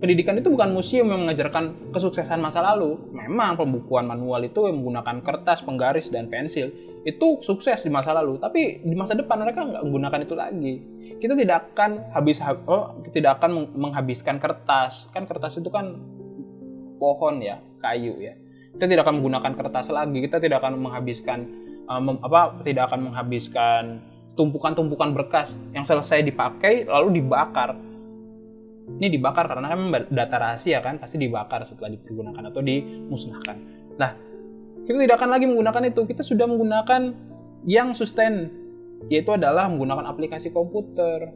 pendidikan itu bukan museum yang mengajarkan kesuksesan masa lalu. Memang pembukuan manual itu yang menggunakan kertas, penggaris, dan pensil itu sukses di masa lalu, tapi di masa depan mereka nggak menggunakan itu lagi. Kita tidak akan menghabiskan kertas. Kan kertas itu kan pohon ya, kayu ya. Kita tidak akan menggunakan kertas lagi. Kita tidak akan menghabiskan tumpukan-tumpukan berkas yang selesai dipakai lalu dibakar. Ini dibakar karena kan data rahasia kan, pasti dibakar setelah dipergunakan atau dimusnahkan. Nah, kita tidak akan lagi menggunakan itu. Kita sudah menggunakan yang sustain, yaitu adalah menggunakan aplikasi komputer.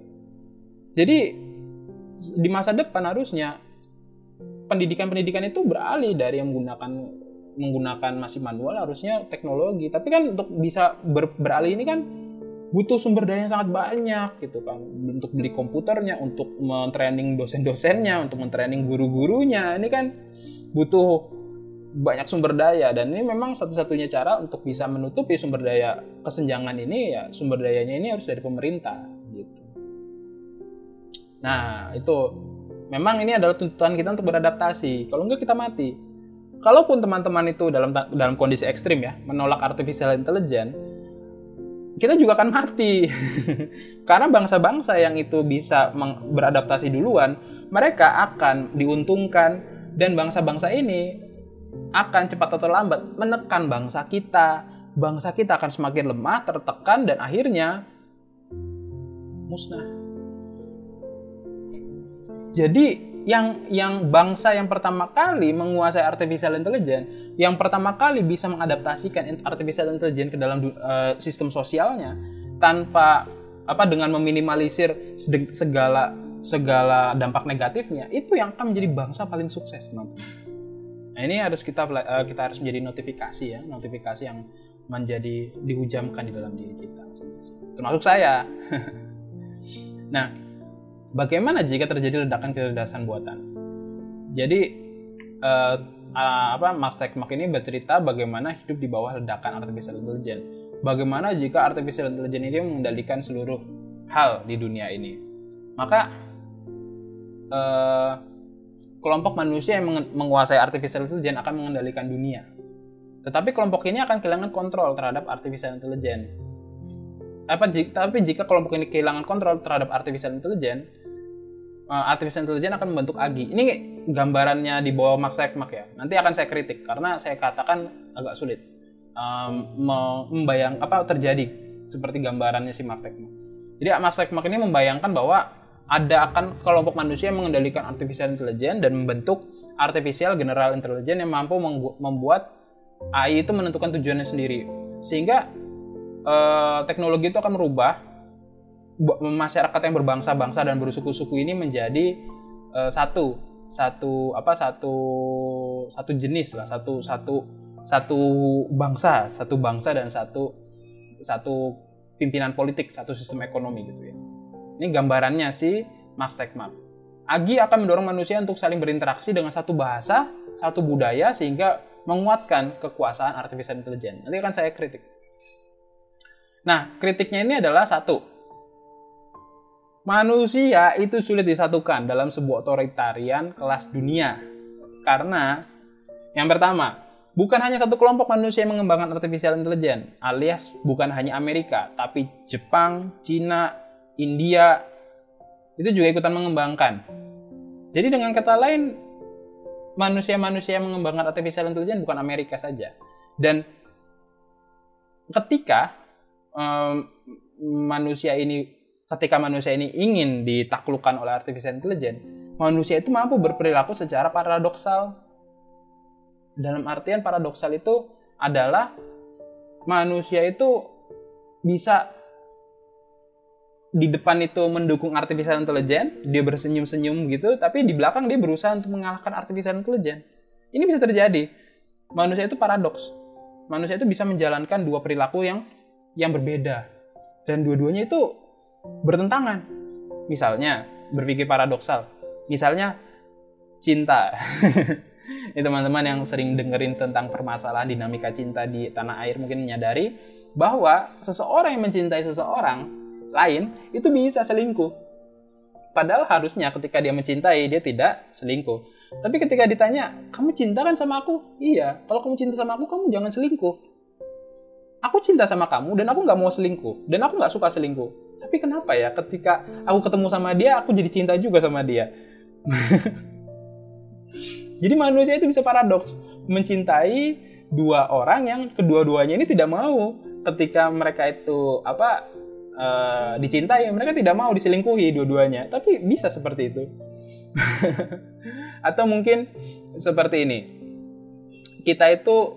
Jadi di masa depan harusnya pendidikan itu beralih dari yang menggunakan masih manual, harusnya teknologi. Tapi kan untuk bisa beralih ini kan butuh sumber daya yang sangat banyak gitu kan, untuk beli komputernya, untuk men-training dosen-dosennya, untuk men-training guru-gurunya. Ini kan butuh banyak sumber daya, dan ini memang satu-satunya cara untuk bisa menutupi sumber daya kesenjangan ini, ya sumber dayanya ini harus dari pemerintah gitu. Nah, itu memang ini adalah tuntutan kita untuk beradaptasi. Kalau enggak kita mati. Kalaupun teman-teman itu dalam kondisi ekstrim ya, menolak artificial intelligence, kita juga akan mati. Karena bangsa-bangsa yang itu bisa beradaptasi duluan, mereka akan diuntungkan, dan bangsa-bangsa ini akan cepat atau lambat menekan bangsa kita. Bangsa kita akan semakin lemah, tertekan, dan akhirnya musnah. Jadi yang bangsa yang pertama kali menguasai artificial intelligence, yang pertama kali bisa mengadaptasikan artificial intelligence ke dalam sistem sosialnya tanpa dengan meminimalisir segala dampak negatifnya, itu yang akan menjadi bangsa paling sukses, teman-teman. Nah, ini harus kita harus menjadi notifikasi yang menjadi dihujamkan di dalam diri kita, termasuk saya. Nah, bagaimana jika terjadi ledakan kecerdasan buatan? Jadi Max Tegmark ini bercerita bagaimana hidup di bawah ledakan artificial intelligence. Bagaimana jika artificial intelligence ini mengendalikan seluruh hal di dunia ini? Maka kelompok manusia yang menguasai artificial intelligence akan mengendalikan dunia. Tetapi kelompok ini akan kehilangan kontrol terhadap artificial intelligence. Tapi jika kelompok ini kehilangan kontrol terhadap artificial intelligence akan membentuk AGI. Ini gambarannya di bawah Max Tegmark ya. Nanti akan saya kritik karena saya katakan agak sulit membayang apa terjadi seperti gambarannya si Max Tegmark. Jadi Max Tegmark ini membayangkan bahwa akan kelompok manusia yang mengendalikan artificial intelligence dan membentuk artificial general intelligence yang mampu membuat AI itu menentukan tujuannya sendiri. Sehingga teknologi itu akan merubah masyarakat yang berbangsa-bangsa dan bersuku-suku ini menjadi satu jenis lah, satu bangsa dan satu pimpinan politik, satu sistem ekonomi gitu ya. Ini gambarannya si Max Tegmark. AGI akan mendorong manusia untuk saling berinteraksi dengan satu bahasa, satu budaya, sehingga menguatkan kekuasaan artificial intelligence. Nanti akan saya kritik. Nah, kritiknya ini adalah satu, manusia itu sulit disatukan dalam sebuah otoritarian kelas dunia. Karena yang pertama, bukan hanya satu kelompok manusia yang mengembangkan artificial intelligence, alias bukan hanya Amerika, tapi Jepang, Cina, India itu juga ikutan mengembangkan. Jadi dengan kata lain, manusia-manusia yang mengembangkan artificial intelligence bukan Amerika saja. Dan ketika manusia ini ingin ditaklukkan oleh artificial intelligence, manusia itu mampu berperilaku secara paradoksal. Dalam artian paradoksal itu adalah manusia itu bisa di depan itu mendukung artificial intelligence, dia bersenyum-senyum gitu, tapi di belakang dia berusaha untuk mengalahkan artificial intelligence. Ini bisa terjadi. Manusia itu paradoks. Manusia itu bisa menjalankan dua perilaku yang berbeda. Dan dua-duanya itu bertentangan. Misalnya, berpikir paradoksal. Misalnya, cinta. Ini teman-teman yang sering dengerin tentang permasalahan dinamika cinta di tanah air mungkin menyadari bahwa seseorang yang mencintai seseorang lain itu bisa selingkuh. Padahal harusnya ketika dia mencintai, dia tidak selingkuh. Tapi ketika ditanya, kamu cinta kan sama aku? Iya. Kalau kamu cinta sama aku, kamu jangan selingkuh. Aku cinta sama kamu dan aku nggak mau selingkuh. Dan aku nggak suka selingkuh. Tapi kenapa ya ketika aku ketemu sama dia, aku jadi cinta juga sama dia. Jadi manusia itu bisa paradoks. Mencintai dua orang yang kedua-duanya ini tidak mau. Ketika mereka itu dicintai, mereka tidak mau diselingkuhi dua-duanya. Tapi bisa seperti itu. Atau mungkin seperti ini. Kita itu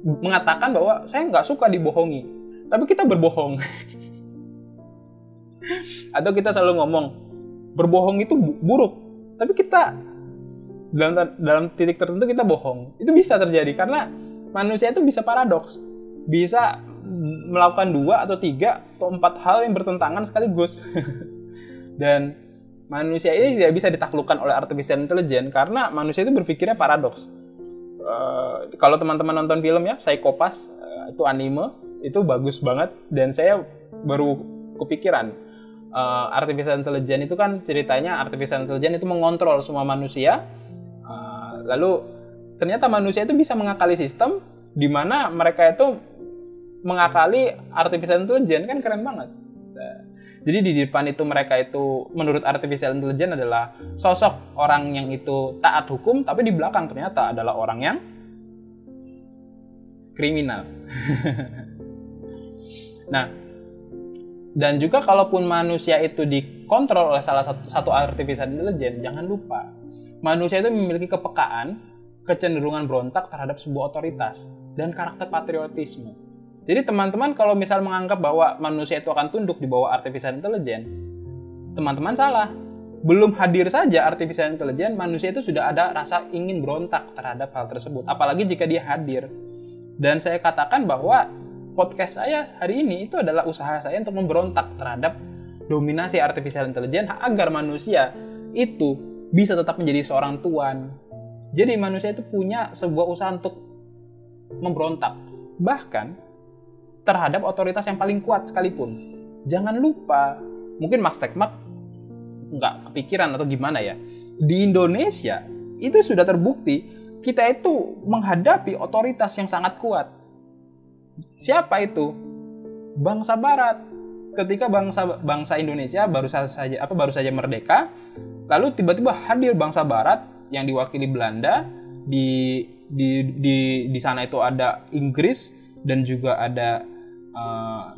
mengatakan bahwa saya nggak suka dibohongi. Tapi kita berbohong. Atau kita selalu ngomong, berbohong itu buruk. Tapi kita dalam titik tertentu kita bohong. Itu bisa terjadi karena manusia itu bisa paradoks. Bisa melakukan 2 atau 3 atau 4 hal yang bertentangan sekaligus. Dan manusia ini tidak bisa ditaklukkan oleh artificial intelligence karena manusia itu berpikirnya paradoks. Kalau teman-teman nonton film ya, Psycho-Pass, itu anime, itu bagus banget. Dan saya baru kepikiran, artificial intelligence itu kan ceritanya artificial intelligence itu mengontrol semua manusia. Lalu ternyata manusia itu bisa mengakali sistem di mana mereka itu mengakali artificial intelligence, kan keren banget. Jadi di depan itu mereka itu menurut artificial intelligence adalah sosok orang yang itu taat hukum, tapi di belakang ternyata adalah orang yang kriminal. Nah, dan juga kalaupun manusia itu dikontrol oleh salah satu artificial intelligence, jangan lupa manusia itu memiliki kepekaan, kecenderungan berontak terhadap sebuah otoritas dan karakter patriotisme. Jadi teman-teman kalau misal menganggap bahwa manusia itu akan tunduk di bawah artificial intelligence, teman-teman salah. Belum hadir saja artificial intelligence, manusia itu sudah ada rasa ingin berontak terhadap hal tersebut. Apalagi jika dia hadir. Dan saya katakan bahwa podcast saya hari ini itu adalah usaha saya untuk memberontak terhadap dominasi artificial intelligence agar manusia itu bisa tetap menjadi seorang tuan. Jadi manusia itu punya sebuah usaha untuk memberontak. Bahkan terhadap otoritas yang paling kuat sekalipun. Jangan lupa, mungkin Mas Tekmak nggak kepikiran atau gimana ya. Di Indonesia, itu sudah terbukti kita itu menghadapi otoritas yang sangat kuat. Siapa itu? Bangsa Barat. Ketika bangsa Indonesia baru saja merdeka, lalu tiba-tiba hadir bangsa Barat yang diwakili Belanda. Di sana itu ada Inggris dan juga ada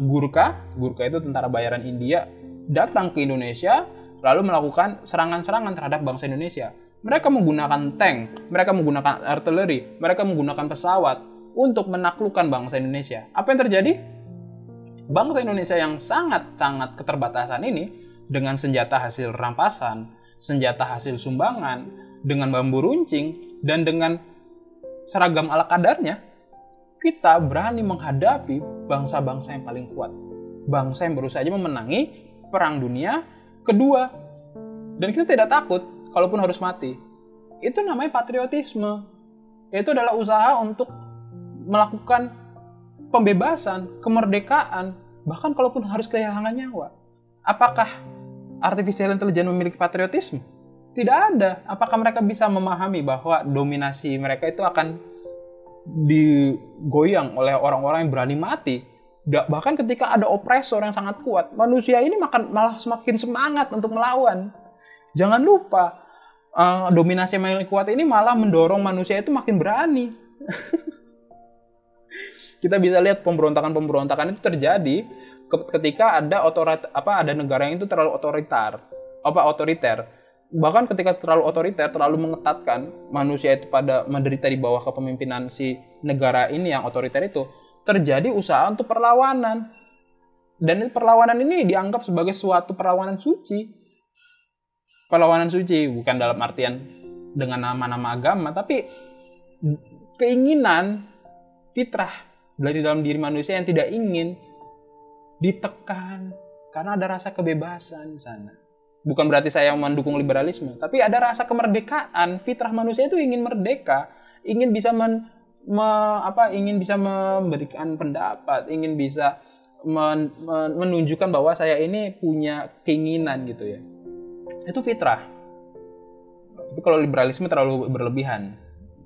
Gurkha itu tentara bayaran India, datang ke Indonesia lalu melakukan serangan-serangan terhadap bangsa Indonesia. Mereka menggunakan tank, mereka menggunakan artileri, mereka menggunakan pesawat untuk menaklukkan bangsa Indonesia. Apa yang terjadi? Bangsa Indonesia yang sangat-sangat keterbatasan ini dengan senjata hasil rampasan, senjata hasil sumbangan, dengan bambu runcing, dan dengan seragam ala kadarnya, kita berani menghadapi bangsa-bangsa yang paling kuat. Bangsa yang baru saja memenangi Perang Dunia Kedua. Dan kita tidak takut, kalaupun harus mati. Itu namanya patriotisme. Itu adalah usaha untuk melakukan pembebasan, kemerdekaan, bahkan kalaupun harus kehilangan nyawa. Apakah artificial intelligence memiliki patriotisme? Tidak ada. Apakah mereka bisa memahami bahwa dominasi mereka itu akan digoyang oleh orang-orang yang berani mati? Bahkan ketika ada opresor yang sangat kuat, manusia ini malah semakin semangat untuk melawan. Jangan lupa, dominasi yang paling kuat ini malah mendorong manusia itu makin berani. Kita bisa lihat pemberontakan itu terjadi ketika ada negara yang itu terlalu otoriter. Bahkan ketika terlalu otoriter, terlalu mengetatkan, manusia itu pada menderita di bawah kepemimpinan si negara ini yang otoriter itu, terjadi usaha untuk perlawanan. Dan perlawanan ini dianggap sebagai suatu perlawanan suci. Perlawanan suci bukan dalam artian dengan nama-nama agama, tapi keinginan fitrah dari dalam diri manusia yang tidak ingin ditekan karena ada rasa kebebasan di sana. Bukan berarti saya mendukung liberalisme, tapi ada rasa kemerdekaan. Fitrah manusia itu ingin merdeka, ingin bisa memberikan pendapat, ingin bisa menunjukkan bahwa saya ini punya keinginan gitu ya. itu fitrah. Tapi kalau liberalisme terlalu berlebihan.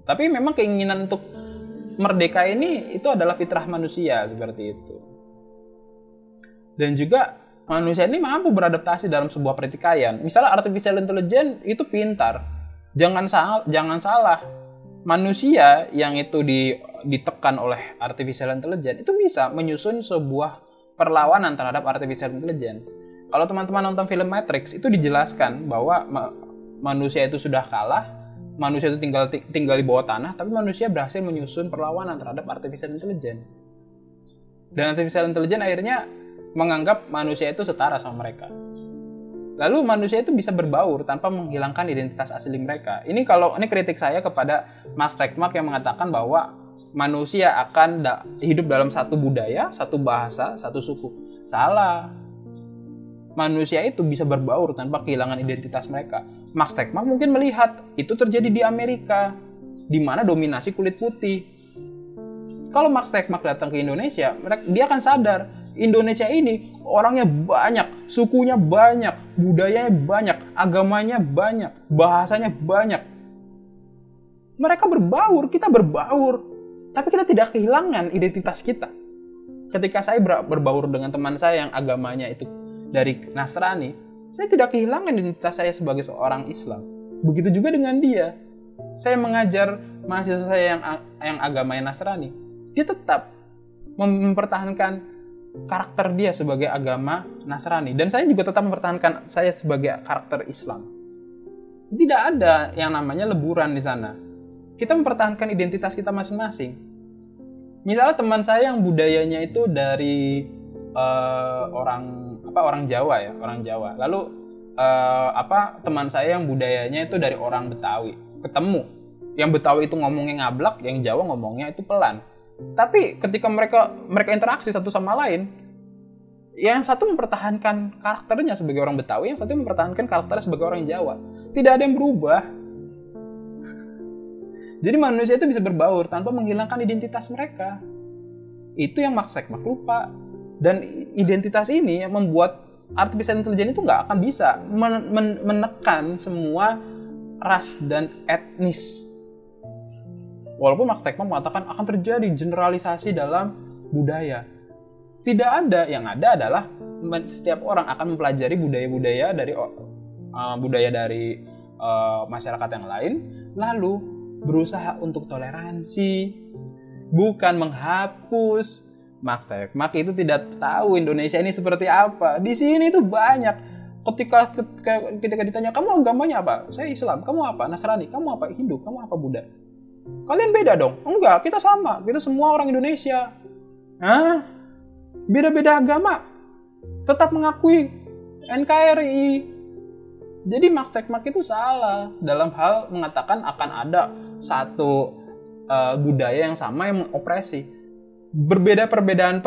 Tapi memang keinginan untuk merdeka ini itu adalah fitrah manusia seperti itu. Dan juga manusia ini mampu beradaptasi dalam sebuah pertikaian. Misalnya artificial intelligence itu pintar. Jangan salah. Manusia yang itu ditekan oleh artificial intelligence itu bisa menyusun sebuah perlawanan terhadap artificial intelligence. Kalau teman-teman nonton film Matrix itu dijelaskan bahwa manusia itu sudah kalah, manusia itu tinggal di bawah tanah, tapi manusia berhasil menyusun perlawanan terhadap artificial intelligence. Dan artificial intelligence akhirnya menganggap manusia itu setara sama mereka. Lalu manusia itu bisa berbaur tanpa menghilangkan identitas asli mereka. Ini kritik saya kepada Mas Tekmark yang mengatakan bahwa manusia akan hidup dalam satu budaya, satu bahasa, satu suku. Salah. Manusia itu bisa berbaur tanpa kehilangan identitas mereka. Max Tegmark mungkin melihat itu terjadi di Amerika, di mana dominasi kulit putih. Kalau Max Tegmark datang ke Indonesia, dia akan sadar Indonesia ini orangnya banyak, sukunya banyak, budayanya banyak, agamanya banyak, bahasanya banyak. Mereka berbaur, kita berbaur, tapi kita tidak kehilangan identitas kita. Ketika saya berbaur dengan teman saya yang agamanya itu dari Nasrani, saya tidak kehilangan identitas saya sebagai seorang Islam. Begitu juga dengan dia. Saya mengajar mahasiswa saya yang agamanya Nasrani. Dia tetap mempertahankan karakter dia sebagai agama Nasrani. Dan saya juga tetap mempertahankan saya sebagai karakter Islam. Tidak ada yang namanya leburan di sana. Kita mempertahankan identitas kita masing-masing. Misalnya teman saya yang budayanya itu dari orang Jawa. Lalu teman saya yang budayanya itu dari orang Betawi. Ketemu. Yang Betawi itu ngomongnya ngablak, yang Jawa ngomongnya itu pelan. Tapi ketika mereka interaksi satu sama lain, yang satu mempertahankan karakternya sebagai orang Betawi, yang satu mempertahankan karakternya sebagai orang Jawa. Tidak ada yang berubah. Jadi manusia itu bisa berbaur tanpa menghilangkan identitas mereka. Itu yang Max Tegmark lupa. Dan identitas ini yang membuat artificial intelligence itu nggak akan bisa menekan semua ras dan etnis. Walaupun Max Tegmark mengatakan akan terjadi generalisasi dalam budaya. Tidak ada, yang ada adalah setiap orang akan mempelajari budaya-budaya dari masyarakat yang lain, lalu berusaha untuk toleransi, bukan menghapus. Max Tegmark itu tidak tahu Indonesia ini seperti apa. Di sini itu banyak. Ketika ditanya, kamu agamanya apa? Saya Islam. Kamu apa? Nasrani. Kamu apa? Hindu. Kamu apa? Buddha. Kalian beda dong? Enggak, kita sama. Kita semua orang Indonesia. Hah? Beda-beda agama. Tetap mengakui NKRI. Jadi Max Tegmark itu salah dalam hal mengatakan akan ada satu budaya yang sama yang mengopresi. Perbedaan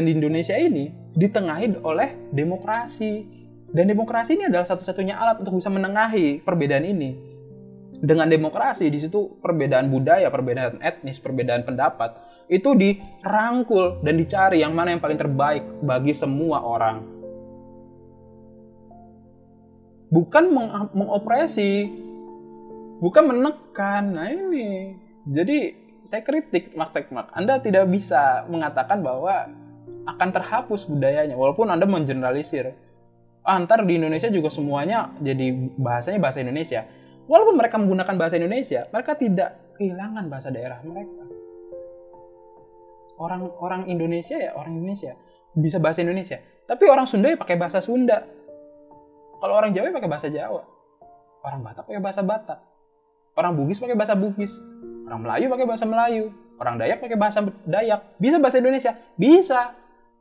di Indonesia ini ditengahi oleh demokrasi. Dan demokrasi ini adalah satu-satunya alat untuk bisa menengahi perbedaan ini. Dengan demokrasi, di situ perbedaan budaya, perbedaan etnis, perbedaan pendapat, itu dirangkul dan dicari yang mana yang paling terbaik bagi semua orang. Bukan mengopresi, bukan menekan. Nah ini, jadi saya kritik Max Tegmark. Anda tidak bisa mengatakan bahwa akan terhapus budayanya, walaupun Anda mengeneralisir. Ntar di Indonesia juga semuanya jadi bahasanya bahasa Indonesia. Walaupun mereka menggunakan bahasa Indonesia, mereka tidak kehilangan bahasa daerah mereka. Orang Indonesia ya orang Indonesia, bisa bahasa Indonesia. Tapi orang Sunda ya pakai bahasa Sunda. Kalau orang Jawa ya pakai bahasa Jawa. Orang Batak pakai bahasa Batak. Orang Bugis pakai bahasa Bugis. Orang Melayu pakai bahasa Melayu. Orang Dayak pakai bahasa Dayak. Bisa bahasa Indonesia? Bisa.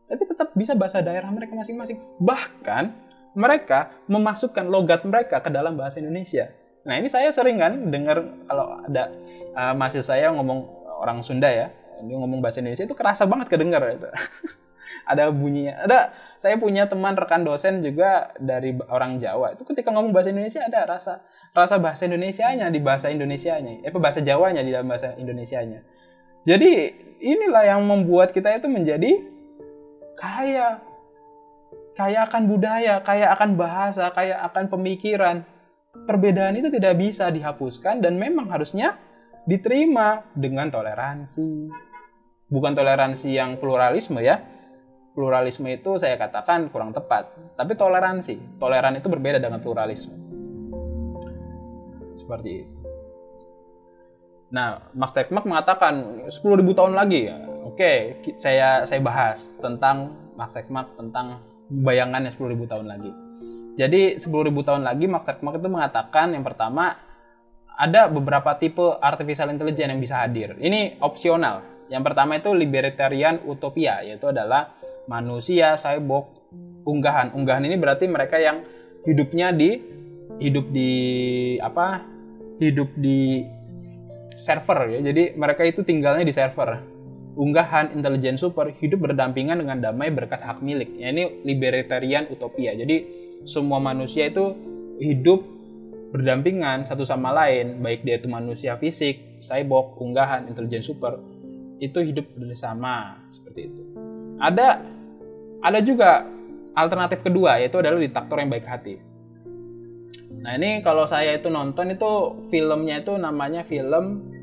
Tapi tetap bisa bahasa daerah mereka masing-masing. Bahkan mereka memasukkan logat mereka ke dalam bahasa Indonesia. Nah ini saya sering kan dengar kalau ada mahasiswa saya ngomong orang Sunda ya. Dia ngomong bahasa Indonesia itu kerasa banget kedengar gitu. Ada bunyinya. Saya punya teman rekan dosen juga dari orang Jawa. Itu ketika ngomong bahasa Indonesia ada rasa bahasa Indonesianya di bahasa Indonesianya. Bahasa Jawanya di dalam bahasa Indonesianya. Jadi inilah yang membuat kita itu menjadi kaya. kaya akan budaya, kaya akan bahasa, kaya akan pemikiran. Perbedaan itu tidak bisa dihapuskan dan memang harusnya diterima dengan toleransi. Bukan toleransi yang pluralisme ya. Pluralisme itu saya katakan kurang tepat. Tapi toleransi. Toleran itu berbeda dengan pluralisme. Seperti itu. Nah, Max Tegmark mengatakan 10.000 tahun lagi. Oke, saya bahas tentang Max Tegmark, tentang bayangannya 10.000 tahun lagi. Jadi 10.000 tahun lagi Max Tegmark itu mengatakan yang pertama ada beberapa tipe artificial intelligence yang bisa hadir. Ini opsional. Yang pertama itu libertarian utopia, yaitu adalah manusia, cyborg, unggahan. Unggahan ini berarti mereka yang hidup di server ya. Jadi mereka itu tinggalnya di server. Unggahan intelijen super hidup berdampingan dengan damai berkat hak milik. Ya, ini libertarian utopia. Jadi semua manusia itu hidup berdampingan satu sama lain, baik dia itu manusia fisik, cyborg, unggahan, intelijen super, itu hidup bersama seperti itu. Ada juga alternatif kedua, yaitu adalah diktator yang baik hati. Nah ini kalau saya itu nonton itu filmnya itu namanya film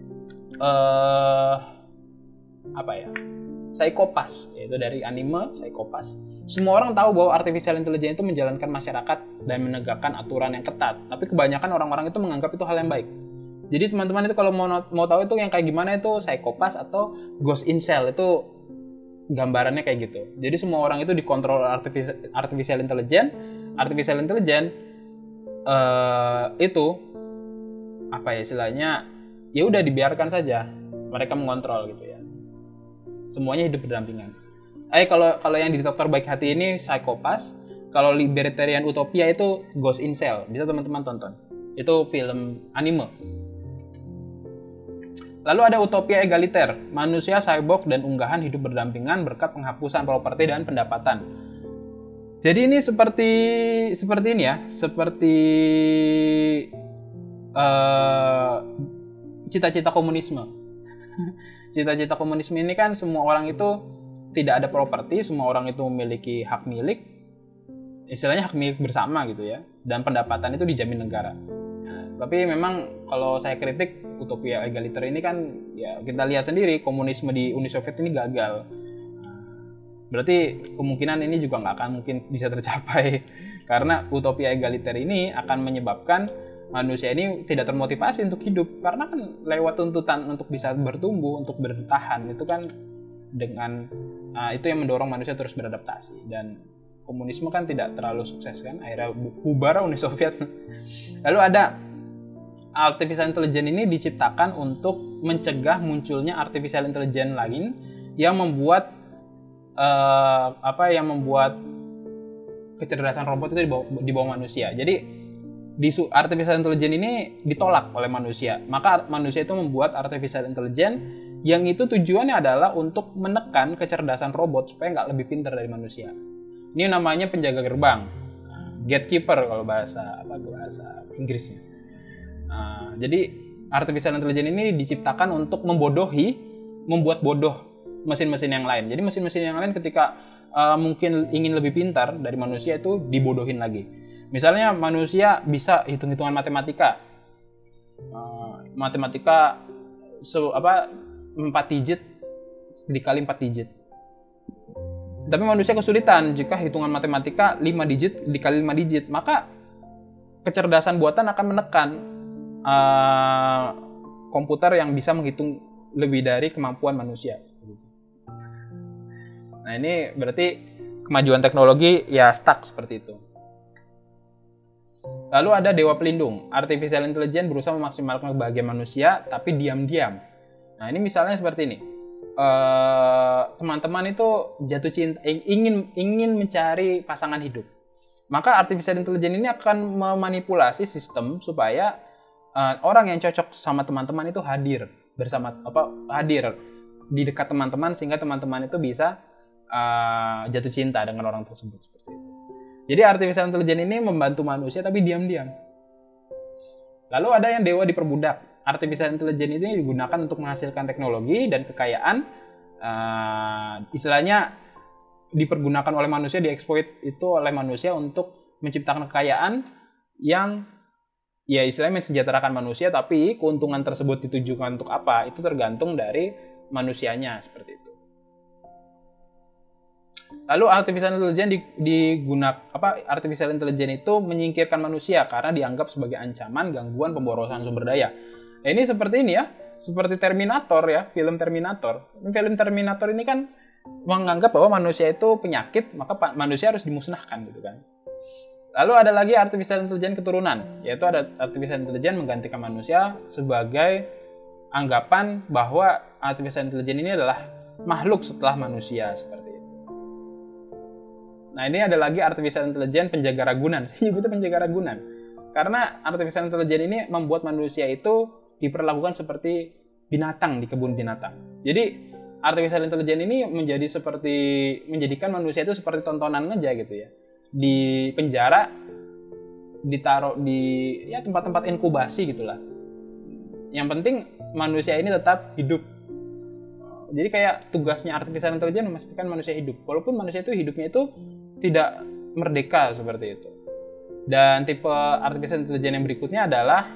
Psycho-Pass, yaitu dari anime Psycho-Pass. Semua orang tahu bahwa artificial intelligence itu menjalankan masyarakat dan menegakkan aturan yang ketat, tapi kebanyakan orang-orang itu menganggap itu hal yang baik. Jadi teman-teman itu kalau mau tahu itu yang kayak gimana itu Psycho-Pass atau Ghost in Shell, itu gambarannya kayak gitu. Jadi semua orang itu dikontrol artificial intelligence. Artificial intelligence itu istilahnya ya udah dibiarkan saja mereka mengontrol gitu ya, semuanya hidup berdampingan. Kalau yang diktator baik hati ini Psycho-Pass, kalau libertarian utopia itu Ghost in Shell, bisa teman-teman tonton, itu film anime. Lalu ada utopia egaliter, manusia, cyborg, dan unggahan hidup berdampingan berkat penghapusan properti dan pendapatan. Jadi ini seperti ini ya, seperti cita-cita komunisme. Cita-cita komunisme ini kan semua orang itu tidak ada properti, semua orang itu memiliki hak milik, istilahnya hak milik bersama gitu ya, dan pendapatan itu dijamin negara. Nah, tapi memang kalau saya kritik utopia egaliter ini kan ya kita lihat sendiri komunisme di Uni Soviet ini gagal. Berarti kemungkinan ini juga nggak akan mungkin bisa tercapai karena utopia egaliter ini akan menyebabkan manusia ini tidak termotivasi untuk hidup, karena kan lewat tuntutan untuk bisa bertumbuh, untuk bertahan, itu kan dengan itu yang mendorong manusia terus beradaptasi. Dan komunisme kan tidak terlalu sukses kan, akhirnya bubar Uni Soviet. Lalu ada artificial intelligence ini diciptakan untuk mencegah munculnya artificial intelligence lain yang membuat kecerdasan robot itu di bawah manusia. Jadi artificial intelligence ini ditolak oleh manusia. Maka manusia itu membuat artificial intelligence yang itu tujuannya adalah untuk menekan kecerdasan robot supaya nggak lebih pintar dari manusia. Ini namanya penjaga gerbang, gatekeeper kalau bahasa Inggrisnya. Jadi artificial intelligence ini diciptakan untuk membuat bodoh mesin-mesin yang lain. Jadi mesin-mesin yang lain ketika mungkin ingin lebih pintar dari manusia itu dibodohin lagi. Misalnya manusia bisa hitung-hitungan matematika. 4 digit dikali 4 digit. Tapi manusia kesulitan jika hitungan matematika 5 digit dikali 5 digit. Maka kecerdasan buatan akan menekan komputer yang bisa menghitung lebih dari kemampuan manusia. Nah ini berarti kemajuan teknologi ya stuck seperti itu. Lalu ada dewa pelindung. Artificial intelligence berusaha memaksimalkan kebahagiaan manusia tapi diam-diam. Nah ini misalnya seperti ini. Teman-teman itu jatuh cinta, ingin mencari pasangan hidup. Maka artificial intelligence ini akan memanipulasi sistem supaya orang yang cocok sama teman-teman itu hadir di dekat teman-teman sehingga teman-teman itu bisa jatuh cinta dengan orang tersebut seperti itu. Jadi artificial intelligence ini membantu manusia tapi diam-diam. Lalu ada yang dewa diperbudak. Artificial intelligence ini digunakan untuk menghasilkan teknologi dan kekayaan, istilahnya dipergunakan oleh manusia, dieksploit itu oleh manusia untuk menciptakan kekayaan yang ya istilahnya mensejahterakan manusia, tapi keuntungan tersebut ditujukan untuk apa? Itu tergantung dari manusianya seperti itu. Lalu artificial intelligence artificial intelligence itu menyingkirkan manusia karena dianggap sebagai ancaman, gangguan, pemborosan sumber daya. Nah, ini seperti ini ya, seperti Terminator ya, film Terminator. Film Terminator ini kan menganggap bahwa manusia itu penyakit, maka manusia harus dimusnahkan gitu kan. Lalu ada lagi artificial intelligence keturunan, yaitu ada artificial intelligence menggantikan manusia sebagai anggapan bahwa artificial intelligence ini adalah makhluk setelah manusia seperti itu. Nah, ini ada lagi artificial intelligence penjaga ragunan. Saya nyebutnya penjaga ragunan. Karena artificial intelligence ini membuat manusia itu diperlakukan seperti binatang di kebun binatang. Jadi artificial intelligence ini menjadikan manusia itu seperti tontonan aja gitu ya. Di penjara, ditaruh di ya tempat-tempat inkubasi gitulah. Yang penting manusia ini tetap hidup. Jadi kayak tugasnya artificial intelligence memastikan manusia hidup. Walaupun manusia itu hidupnya itu tidak merdeka seperti itu. Dan tipe artificial intelligence yang berikutnya adalah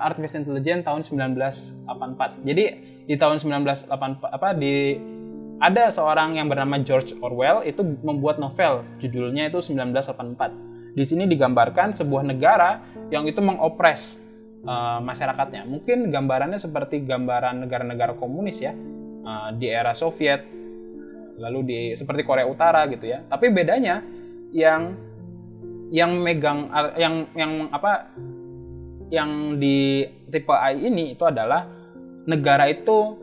artificial intelligence tahun 1984. Jadi di tahun 1984 ada seorang yang bernama George Orwell itu membuat novel, judulnya itu 1984. Di sini digambarkan sebuah negara yang itu mengopres masyarakatnya. Mungkin gambarannya seperti gambaran negara-negara komunis ya, di era Soviet, lalu seperti Korea Utara gitu ya. Tapi bedanya yang di tipe AI ini itu adalah negara itu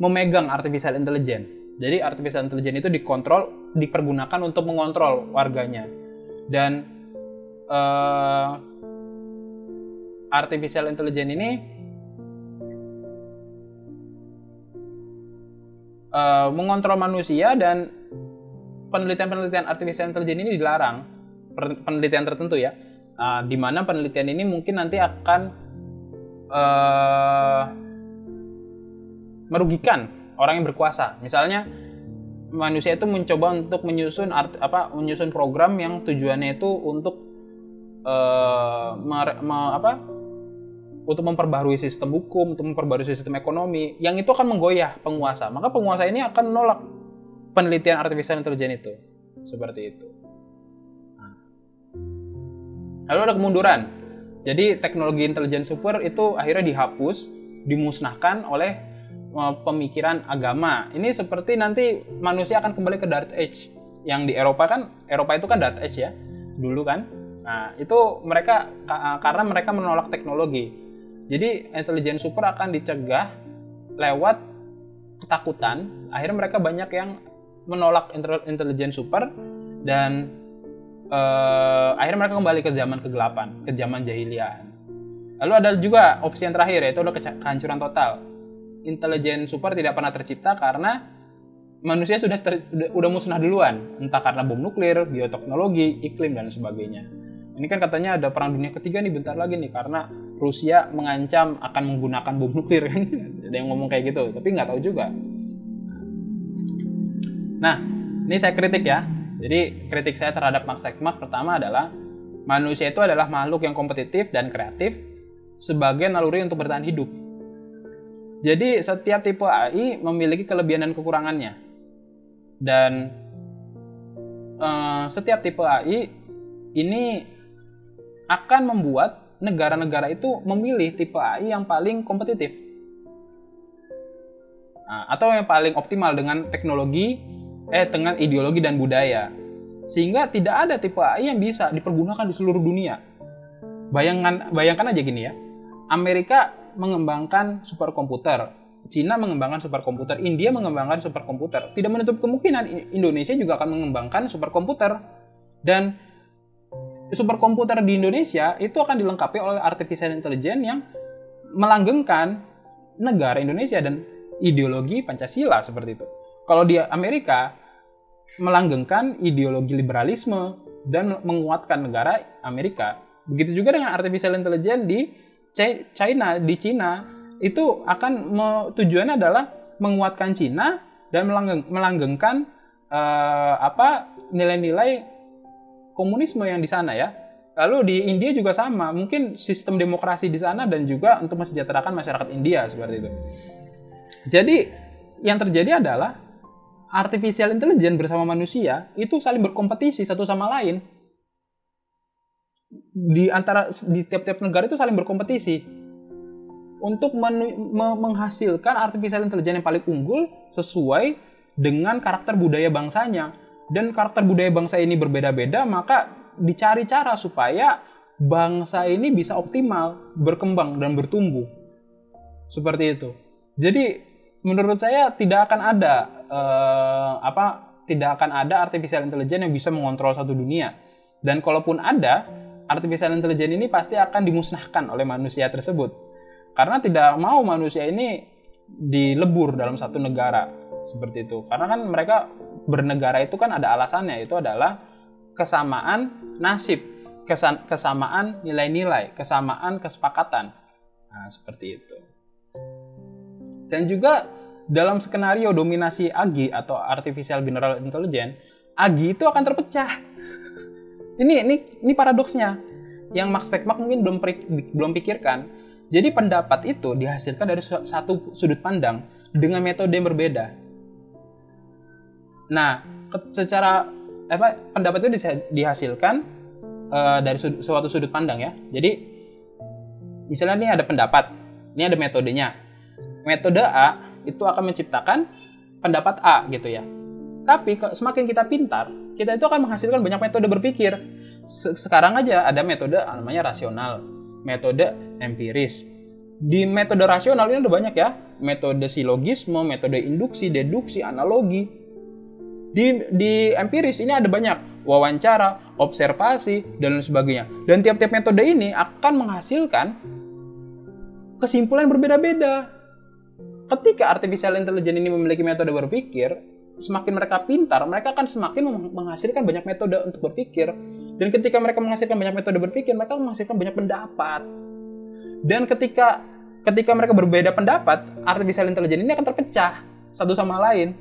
memegang artificial intelligence. Jadi artificial intelligence itu dipergunakan untuk mengontrol warganya. Dan artificial intelligence ini mengontrol manusia, dan penelitian artificial intelligence ini dilarang. Penelitian tertentu ya, di mana penelitian ini mungkin nanti akan merugikan orang yang berkuasa. Misalnya manusia itu mencoba untuk menyusun program yang tujuannya itu untuk untuk memperbarui sistem hukum, untuk memperbarui sistem ekonomi, yang itu akan menggoyah penguasa. Maka penguasa ini akan menolak penelitian artificial intelligence itu. Seperti itu. Lalu ada kemunduran. Jadi teknologi intelijen super itu akhirnya dihapus, dimusnahkan oleh pemikiran agama. Ini seperti nanti manusia akan kembali ke Dark Age. Yang di Eropa itu kan Dark Age ya, dulu kan. Nah, itu mereka karena mereka menolak teknologi. Jadi intelijen super akan dicegah lewat ketakutan. Akhirnya mereka banyak yang menolak intelijen super, dan akhirnya mereka kembali ke zaman kegelapan, ke zaman jahiliyah. Lalu ada juga opsi yang terakhir, yaitu kehancuran total. Intelijen super tidak pernah tercipta karena manusia sudah musnah duluan, entah karena bom nuklir, bioteknologi, iklim, dan sebagainya. Ini kan katanya ada perang dunia ketiga nih bentar lagi nih, karena Rusia mengancam akan menggunakan bom nuklir. Ada yang ngomong kayak gitu, tapi nggak tahu juga. Nah, ini saya kritik ya. Jadi kritik saya terhadap Max Tegmark pertama adalah manusia itu adalah makhluk yang kompetitif dan kreatif sebagai naluri untuk bertahan hidup. Jadi setiap tipe AI memiliki kelebihan dan kekurangannya. Dan setiap tipe AI ini akan membuat negara-negara itu memilih tipe AI yang paling kompetitif. Atau yang paling optimal dengan dengan ideologi dan budaya. Sehingga tidak ada tipe AI yang bisa dipergunakan di seluruh dunia. Bayangkan aja gini ya. Amerika mengembangkan superkomputer, Cina mengembangkan superkomputer, India mengembangkan superkomputer. Tidak menutup kemungkinan Indonesia juga akan mengembangkan superkomputer. Dan superkomputer di Indonesia itu akan dilengkapi oleh artificial intelligence yang melanggengkan negara Indonesia dan ideologi Pancasila seperti itu. Kalau di Amerika melanggengkan ideologi liberalisme dan menguatkan negara Amerika. Begitu juga dengan artificial intelligence di China, itu akan tujuannya adalah menguatkan China dan melanggengkan nilai-nilai komunisme yang di sana ya. Lalu di India juga sama, mungkin sistem demokrasi di sana dan juga untuk mensejahterakan masyarakat India seperti itu. Jadi yang terjadi adalah artificial intelligence bersama manusia itu saling berkompetisi satu sama lain. Di tiap-tiap negara itu saling berkompetisi untuk menghasilkan artificial intelligence yang paling unggul sesuai dengan karakter budaya bangsanya. Dan karakter budaya bangsa ini berbeda-beda, maka dicari cara supaya bangsa ini bisa optimal, berkembang dan bertumbuh. Seperti itu. Jadi menurut saya tidak akan ada artificial intelligence yang bisa mengontrol satu dunia. Dan kalaupun ada, artificial intelligence ini pasti akan dimusnahkan oleh manusia tersebut. Karena tidak mau manusia ini dilebur dalam satu negara. Seperti itu. Karena kan mereka bernegara itu kan ada alasannya, itu adalah kesamaan nasib, kesamaan nilai-nilai, kesamaan kesepakatan. Nah, seperti itu. Dan juga dalam skenario dominasi AGI atau Artificial General Intelligence, AGI itu akan terpecah. Ini paradoksnya yang Max Tegmark mungkin belum pikirkan. Jadi pendapat itu dihasilkan dari satu sudut pandang dengan metode yang berbeda. Nah, pendapat itu dihasilkan dari suatu sudut pandang ya. Jadi misalnya ini ada pendapat, ini ada metodenya. Metode A itu akan menciptakan pendapat A gitu ya. Tapi semakin kita pintar, kita itu akan menghasilkan banyak metode berpikir. Sekarang aja ada metode namanya rasional, metode empiris. Di metode rasional ini ada banyak ya, metode silogisme, metode induksi, deduksi, analogi. Di empiris ini ada banyak, wawancara, observasi, dan lain sebagainya. Dan tiap-tiap metode ini akan menghasilkan kesimpulan berbeda-beda. Ketika artificial intelligence ini memiliki metode berpikir, semakin mereka pintar, mereka akan semakin menghasilkan banyak metode untuk berpikir. Dan ketika mereka menghasilkan banyak metode berpikir, mereka menghasilkan banyak pendapat. Dan ketika mereka berbeda pendapat, artificial intelligence ini akan terpecah satu sama lain.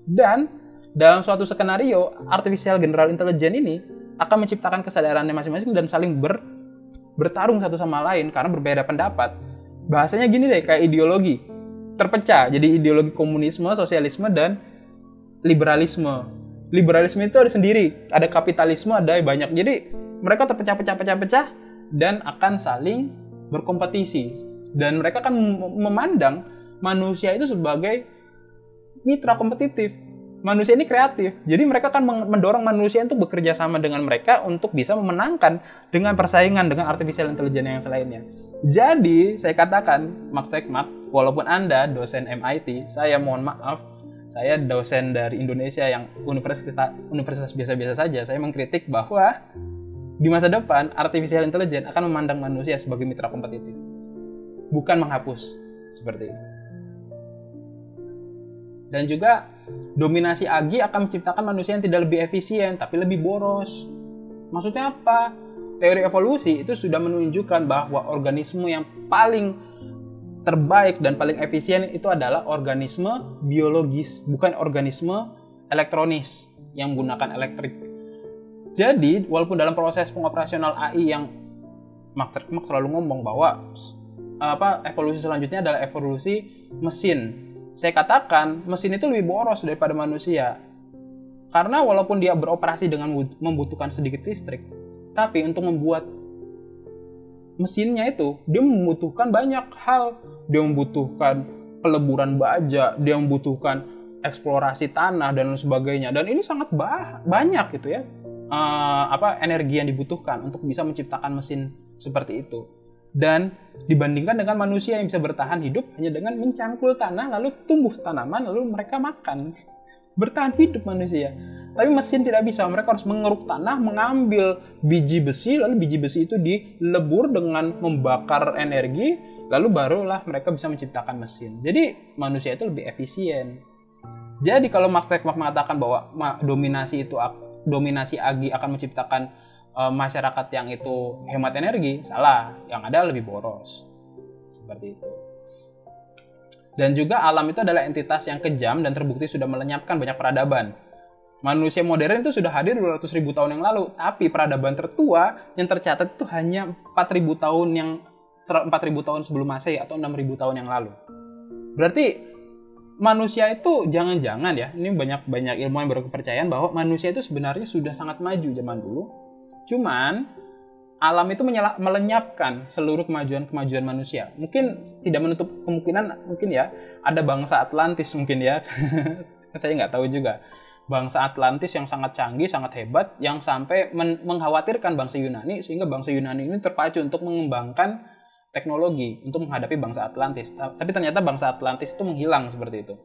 Dan dalam suatu skenario, artificial general intelligence ini akan menciptakan kesadarannya masing-masing dan saling bertarung satu sama lain karena berbeda pendapat. Bahasanya gini deh, kayak ideologi. Terpecah, jadi ideologi komunisme, sosialisme, dan liberalisme. Liberalisme itu ada sendiri, ada kapitalisme, ada banyak. Jadi mereka terpecah-pecah dan akan saling berkompetisi. Dan mereka akan memandang manusia itu sebagai mitra kompetitif. Manusia ini kreatif, jadi mereka akan mendorong manusia untuk bekerja sama dengan mereka untuk bisa memenangkan dengan persaingan dengan artificial intelligence yang selainnya. Jadi, saya katakan, Max Tegmark, walaupun Anda dosen MIT, saya mohon maaf, saya dosen dari Indonesia yang universitas biasa-biasa saja, saya mengkritik bahwa di masa depan, artificial intelligence akan memandang manusia sebagai mitra kompetitif, bukan menghapus, seperti itu. Dan juga dominasi AGI akan menciptakan manusia yang tidak lebih efisien, tapi lebih boros. Maksudnya apa? Teori evolusi itu sudah menunjukkan bahwa organisme yang paling terbaik dan paling efisien itu adalah organisme biologis, bukan organisme elektronis yang menggunakan elektrik. Jadi, walaupun dalam proses pengoperasional AI yang Max Tegmark selalu ngomong bahwa evolusi selanjutnya adalah evolusi mesin. Saya katakan, mesin itu lebih boros daripada manusia. Karena walaupun dia beroperasi dengan membutuhkan sedikit listrik, tapi untuk membuat mesinnya itu, dia membutuhkan banyak hal. Dia membutuhkan peleburan baja, dia membutuhkan eksplorasi tanah, dan lain sebagainya. Dan ini sangat banyak gitu ya, energi yang dibutuhkan untuk bisa menciptakan mesin seperti itu. Dan dibandingkan dengan manusia yang bisa bertahan hidup hanya dengan mencangkul tanah, lalu tumbuh tanaman, lalu mereka makan. Bertahan hidup manusia. Tapi mesin tidak bisa, mereka harus mengeruk tanah, mengambil biji besi, lalu biji besi itu dilebur dengan membakar energi, lalu barulah mereka bisa menciptakan mesin. Jadi manusia itu lebih efisien. Jadi kalau Max Tegmark mengatakan bahwa dominasi AGI akan menciptakan masyarakat yang itu hemat energi, salah. Yang ada lebih boros. Seperti itu. Dan juga alam itu adalah entitas yang kejam dan terbukti sudah melenyapkan banyak peradaban. Manusia modern itu sudah hadir 200.000 tahun yang lalu, tapi peradaban tertua yang tercatat itu hanya 4.000 tahun sebelum Masehi atau 6.000 tahun yang lalu. Berarti manusia itu jangan-jangan ya, ini banyak ilmuwan yang berkepercayaan bahwa manusia itu sebenarnya sudah sangat maju zaman dulu. Cuman alam itu melenyapkan seluruh kemajuan manusia. Mungkin tidak menutup kemungkinan, mungkin ya ada bangsa Atlantis mungkin ya. Saya nggak tahu juga. Bangsa Atlantis yang sangat canggih, sangat hebat, yang sampai mengkhawatirkan bangsa Yunani, sehingga bangsa Yunani ini terpacu untuk mengembangkan teknologi untuk menghadapi bangsa Atlantis. Tapi ternyata bangsa Atlantis itu menghilang seperti itu.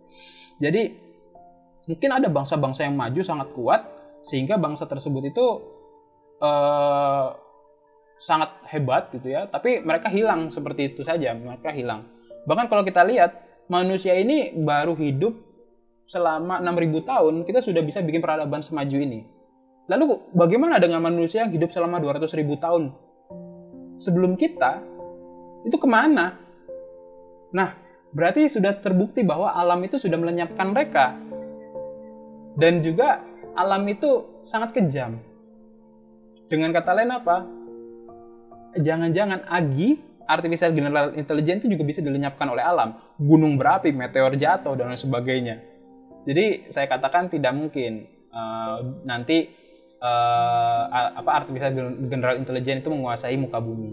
Jadi mungkin ada bangsa-bangsa yang maju sangat kuat, sehingga bangsa tersebut itu sangat hebat gitu ya, tapi mereka hilang seperti itu saja, mereka hilang. Bahkan kalau kita lihat, manusia ini baru hidup selama 6.000 tahun, kita sudah bisa bikin peradaban semaju ini. Lalu bagaimana dengan manusia yang hidup selama 200.000 tahun sebelum kita, itu kemana? Nah, berarti sudah terbukti bahwa alam itu sudah melenyapkan mereka. Dan juga alam itu sangat kejam. Dengan kata lain apa? Jangan-jangan AGI, Artificial General Intelligence, itu juga bisa dilenyapkan oleh alam. Gunung berapi, meteor jatuh, dan lain sebagainya. Jadi saya katakan tidak mungkin nanti Artificial General Intelligence itu menguasai muka bumi.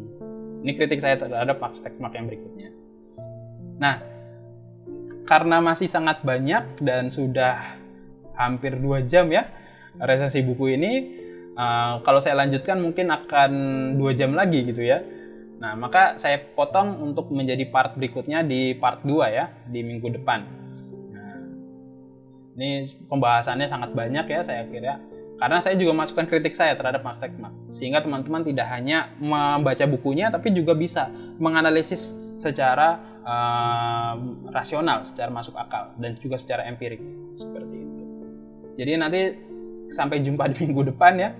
Ini kritik saya terhadap Max Tegmark yang berikutnya. Nah, karena masih sangat banyak dan sudah hampir 2 jam ya resensi buku ini, kalau saya lanjutkan mungkin akan 2 jam lagi gitu ya. Nah, maka saya potong untuk menjadi part berikutnya di part 2 ya, di minggu depan. Nah, ini pembahasannya sangat banyak ya saya kira. Karena saya juga masukkan kritik saya terhadap Max Tegmark. Sehingga teman-teman tidak hanya membaca bukunya, tapi juga bisa menganalisis secara rasional, secara masuk akal, dan juga secara empirik. Seperti itu. Jadi nanti sampai jumpa di minggu depan ya,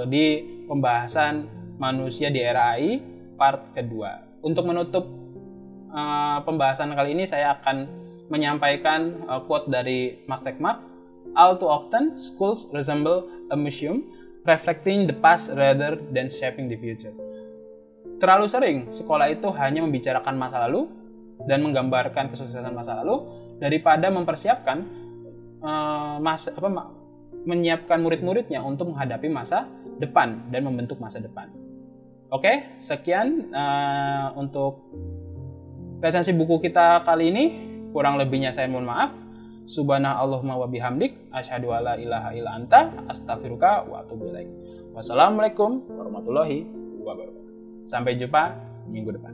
di pembahasan manusia di era AI part kedua. Untuk menutup pembahasan kali ini, saya akan menyampaikan quote dari Max Tegmark. All too often, schools resemble a museum, reflecting the past rather than shaping the future. Terlalu sering sekolah itu hanya membicarakan masa lalu dan menggambarkan kesuksesan masa lalu daripada mempersiapkan menyiapkan murid-muridnya untuk menghadapi masa depan dan membentuk masa depan. Oke, sekian untuk resensi buku kita kali ini. Kurang lebihnya saya mohon maaf. Subhanallahumma wa bihamdik, asyhadu alla ilaha illa anta, astaghfiruka wa atubu ilaik. Wassalamualaikum warahmatullahi wabarakatuh. Sampai jumpa minggu depan.